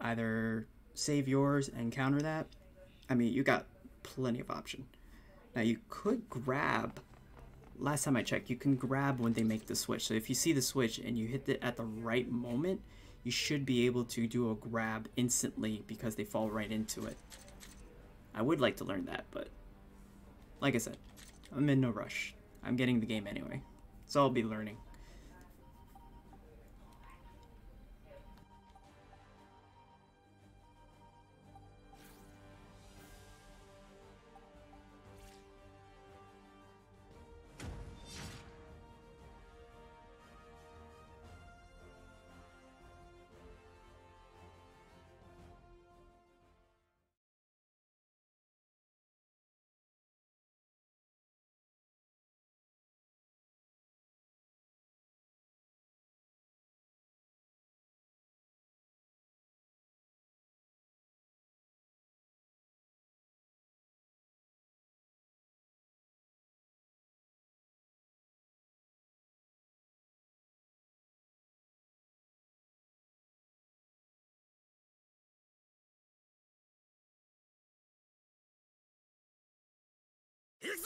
A: either save yours and counter that. I mean, you got plenty of option. Now, you could grab, last time I checked, you can grab when they make the switch. So if you see the switch and you hit it at the right moment, you should be able to do a grab instantly because they fall right into it. I would like to learn that, but like I said, I'm in no rush. I'm getting the game anyway, so I'll be learning.
D: 行くぞ。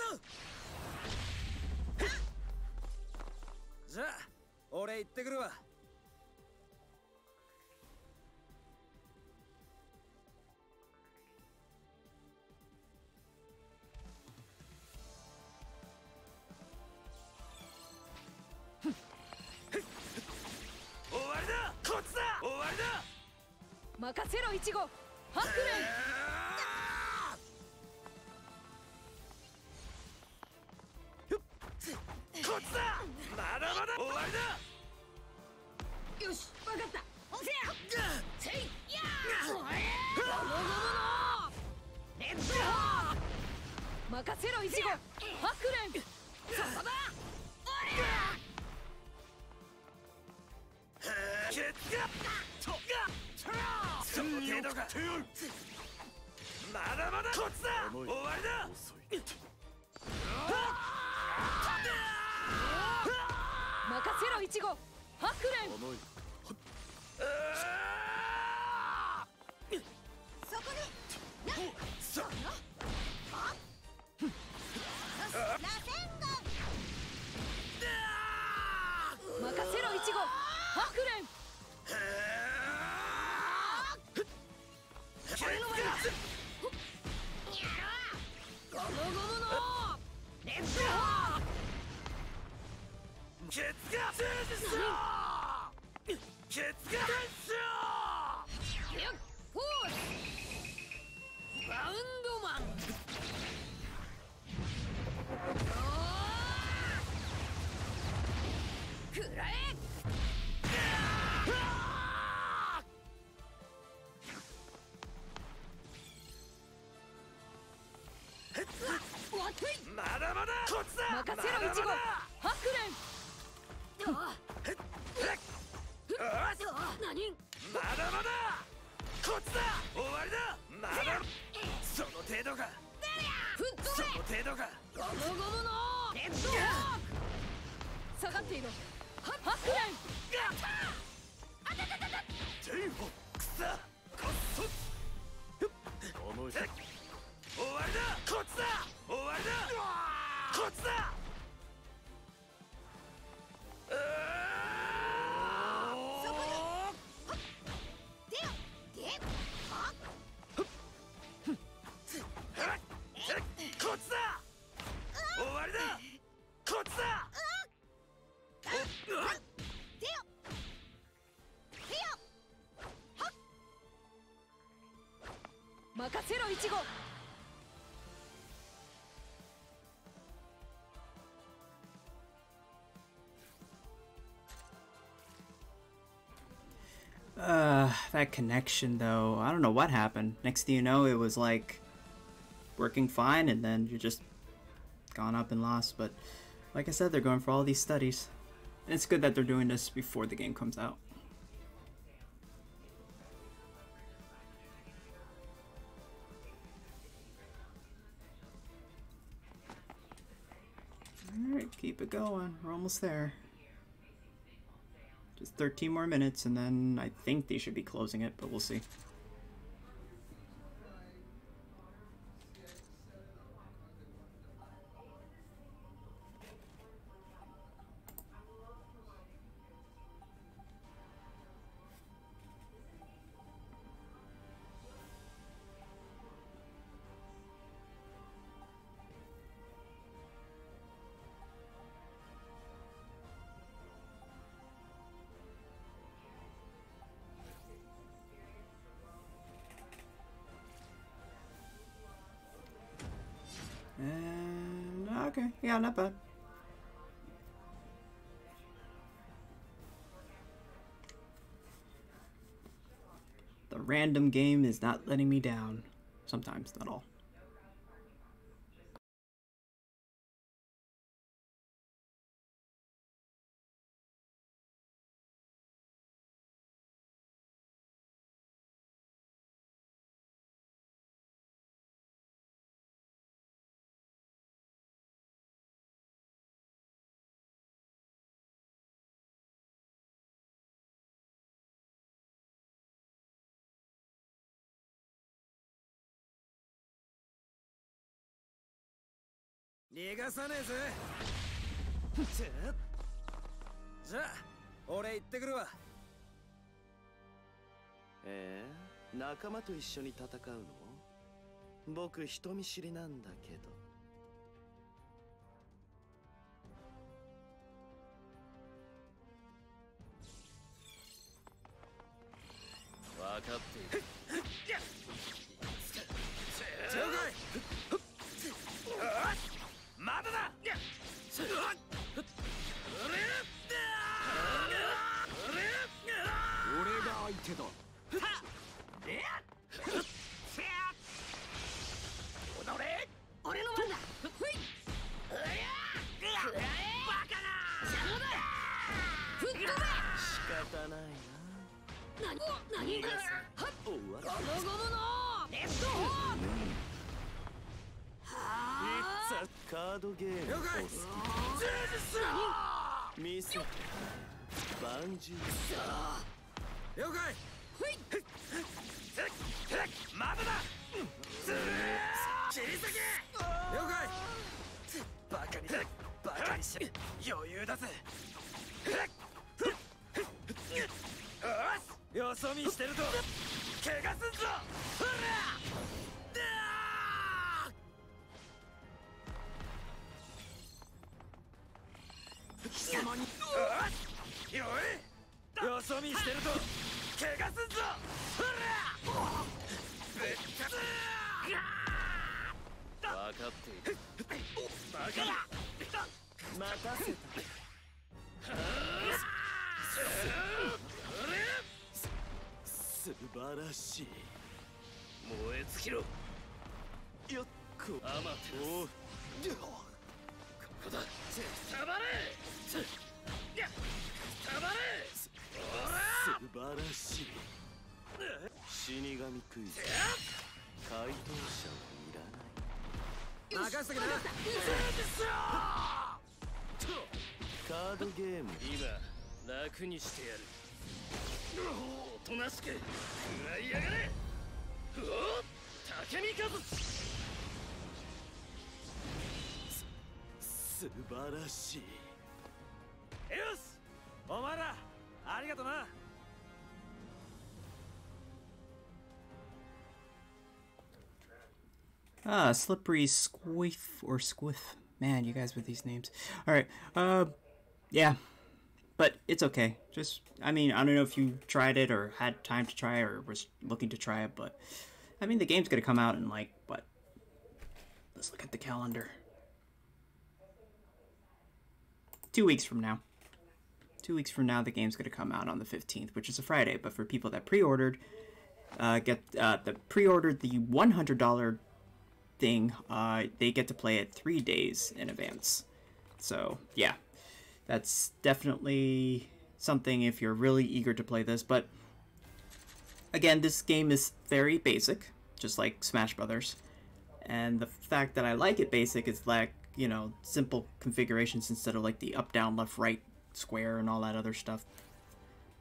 D: じゃあ俺行ってくるわ。終わりだ。こっちだ。終わりだ。
C: 任せろイチゴ。ハクレン。
D: こっちだ。まだまだ終わりだ。
E: よし、わかった。せやせいやゴムゴムのレッツゴー。
C: 任せろイチゴ。ハクレン。
E: そこだ。
D: ケツがその程度か。まだまだこっちだ。終わりだ。
C: 任せろイチゴ。ハクレン。
E: そこに
D: そ
E: 螺旋
C: 任せろイチゴ。ハクレン。
E: 俺の前だ。ゴムゴムのレッツゴー。
D: ケツが充実しろ。ケツが
E: フォースバウンドマン。くらえ。
D: まだまだこっちだ。
C: 任せろイチゴ。ハクレン。かっていろ。ハックライン。あたたたた。
D: テイホクサコッソ思う終わりだこっちだ終わりだこっちだ
E: そこよ。でよでは
D: こっちだ終わりだこっちだ
E: でよでよはっ
C: 任せろイチゴ。
A: That connection though, I don't know what happened. Next thing you know, it was like working fine and then you just gone up and lost. But like I said, they're going for all these studies. And it's good that they're doing this before the game comes out. Alright, keep it going. We're almost there. Just 13 more minutes and then I think they should be closing it, but we'll see. And okay, yeah, not bad. The random game is not letting me down. Sometimes, not all.
D: 逃がさねえぜ。じゃあ俺行ってくるわ。
B: 仲間と一緒に戦うの？僕人見知りなんだけど。分かっている。
D: 了解。まだだ。俺が相手だ。
C: 俺の番だ。ふい。バカな。邪魔だ。吹っ飛べ。
B: 仕方ないな。
C: 何だ。はっ。
B: 終わり。
C: ゴムゴムのレッドホーム。
B: カードゲーム
D: 了解。
B: 見せてバンジー
D: 了解。
C: ふい。
D: まだだ。切り裂け。了解。バカにし余裕だぜ。よそ見してると怪我すんぞ。ほら。貴様によそ見してると怪我すんぞ。ほらぶっかつ。
B: 分かっている。
D: バカだ。
B: 待たせた。素晴らしい。燃え尽きろ。よっこアマテラス。ここだ。たまれ。たまれ。素晴らしい。死神クイズ。回答者はいらない。
D: 任せてくれ。
B: カードゲーム今楽にしてやるおとなしく食らいやがれおっ竹見和素晴らしいよしお前らありがとな
A: Slippery Squiff or Squiff. Man, you guys with these names. Alright, yeah. But it's okay. Just, I mean, I don't know if you tried it or had time to try it or was looking to try it, but, I mean, the game's gonna come out in, like, what? Let's look at the calendar. 2 weeks from now. 2 weeks from now, the game's gonna come out on the 15th, which is a Friday, but for people that pre-ordered, pre-ordered the $100 thing, they get to play it 3 days in advance. So, yeah. That's definitely something if you're really eager to play this, but again, this game is very basic, just like Smash Brothers. And the fact that I like it basic is like, you know, simple configurations instead of like the up, down, left, right, square, and all that other stuff.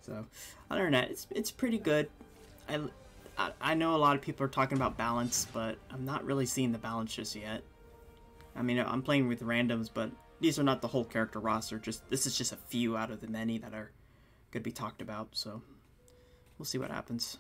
A: So, other than that, it's pretty good. I know a lot of people are talking about balance, but I'm not really seeing the balance just yet. I mean, I'm playing with randoms, but these are not the whole character roster. This is just a few out of the many that are going to be talked about. So we'll see what happens.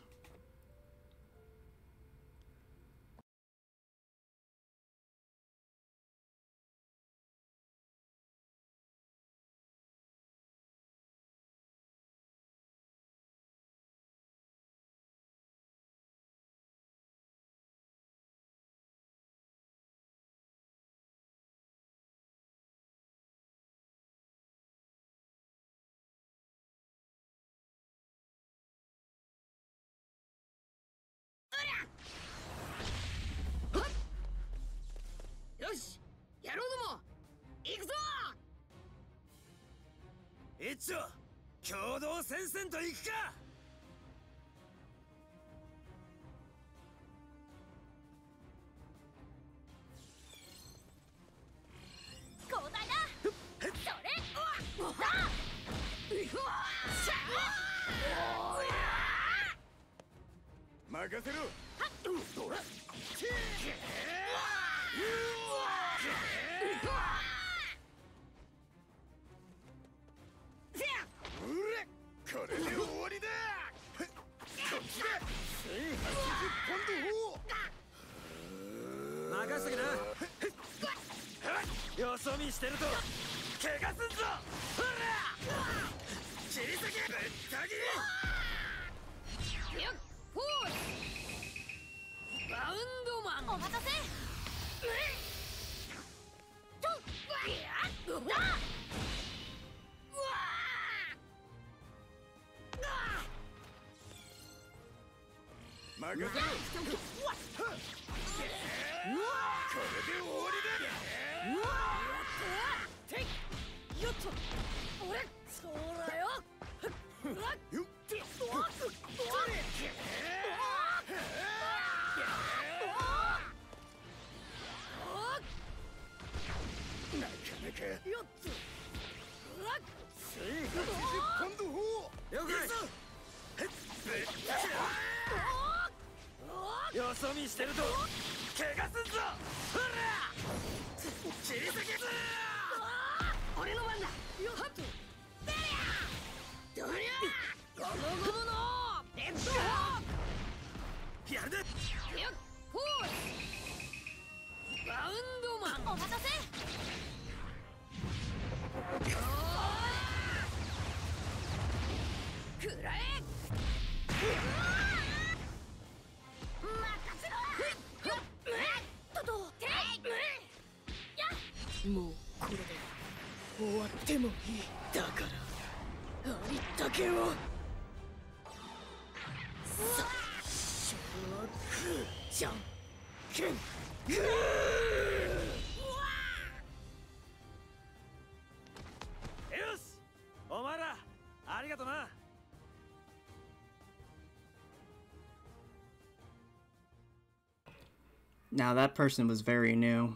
A: Now that person was very new,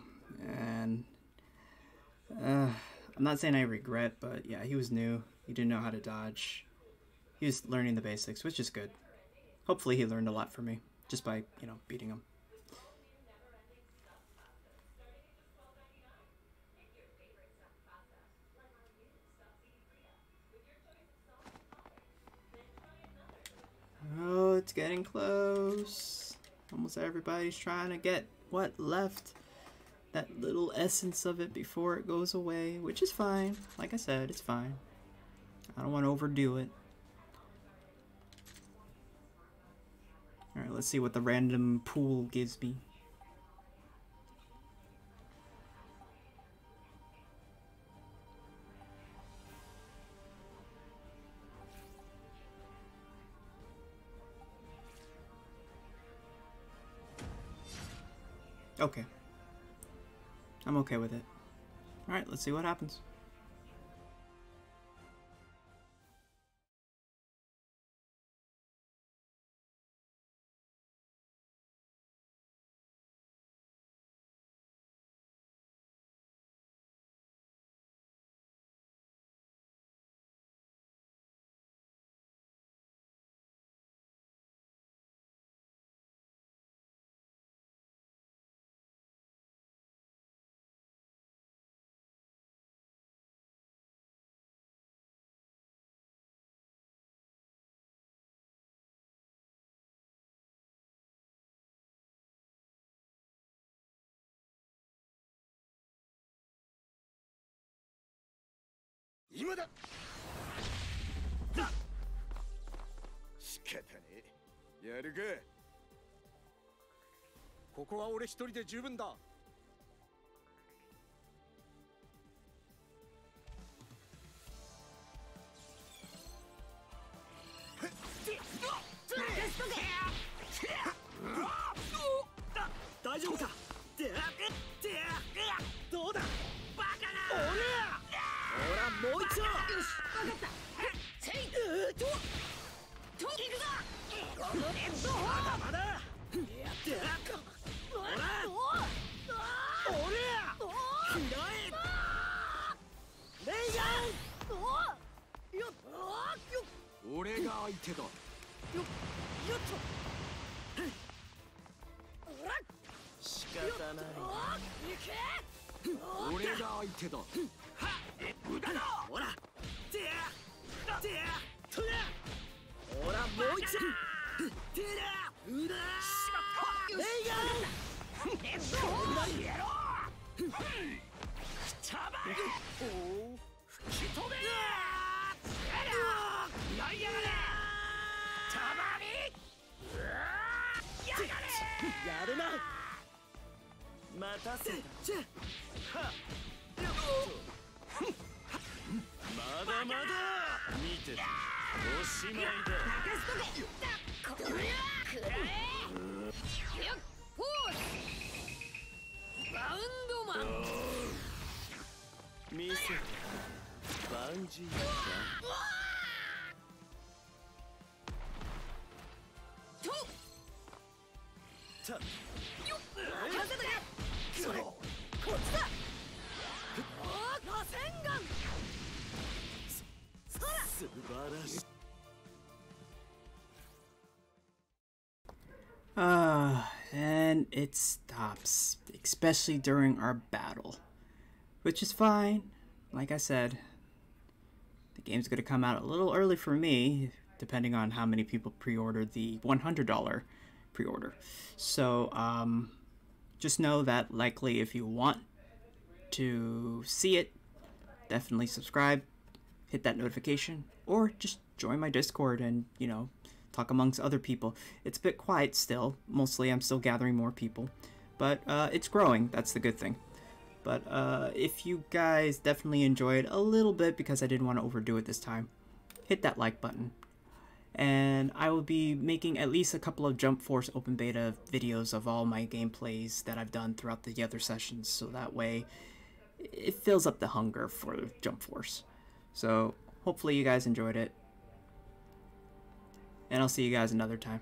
A: and I'm not saying I regret, but yeah, he was new. He didn't know how to dodge. He was learning the basics, which is good. Hopefully he learned a lot from me, just by, you know, beating him. Oh, it's getting close. Almost everybody's trying to get what left. That little essence of it before it goes away, which is fine. Like I said, it's fine. I don't want to overdo it. Alright, let's see what the random pool gives me. Okay. I'm okay with it. Alright, let's see what happens.
D: 今だ。仕方ねえ。やるか。ここは俺一人で十分だ。大丈夫か。どうだ。バカな。俺や。ほらもう一度。よし、分かった。せい。と行くぞ。このレッドホーム。まだ。やってやっ。ほら。俺や。ひどい。レイヤー。よっ。俺が相手だ。よっと。仕方ない。俺が相手だ。はっ、無駄だ。ほら。てや。とや。ほらもう一度。てや。うだ。しまった。レイヤー。レッドホーム。やろう。たまえ。おお。吹き飛べ。なんやがれ。たまり。やがれ。やるな。待たせた。はっ。まだまだ見てておしまいだ。任せとけ。こりゃくらえ。よっポーズ。バウンドマン。見せてバンジーだ。とたよっ任せとけ。それこっちだ。螺旋丸。そら素晴らしい。
A: And it stops, especially during our battle, which is fine. Like I said, the game's going to come out a little early for me, depending on how many people pre-ordered the $100 pre-order. So just know that likely if you want to see it, definitely subscribe, hit that notification, or just join my Discord and, you know, talk amongst other people. It's a bit quiet still. Mostly I'm still gathering more people, but it's growing. That's the good thing. But if you guys definitely enjoyed a little bit, because I didn't want to overdo it this time, hit that like button. And I will be making at least a couple of Jump Force open beta videos of all my gameplays that I've done throughout the other sessions, so that way it fills up the hunger for Jump Force. So hopefully you guys enjoyed it, and I'll see you guys another time.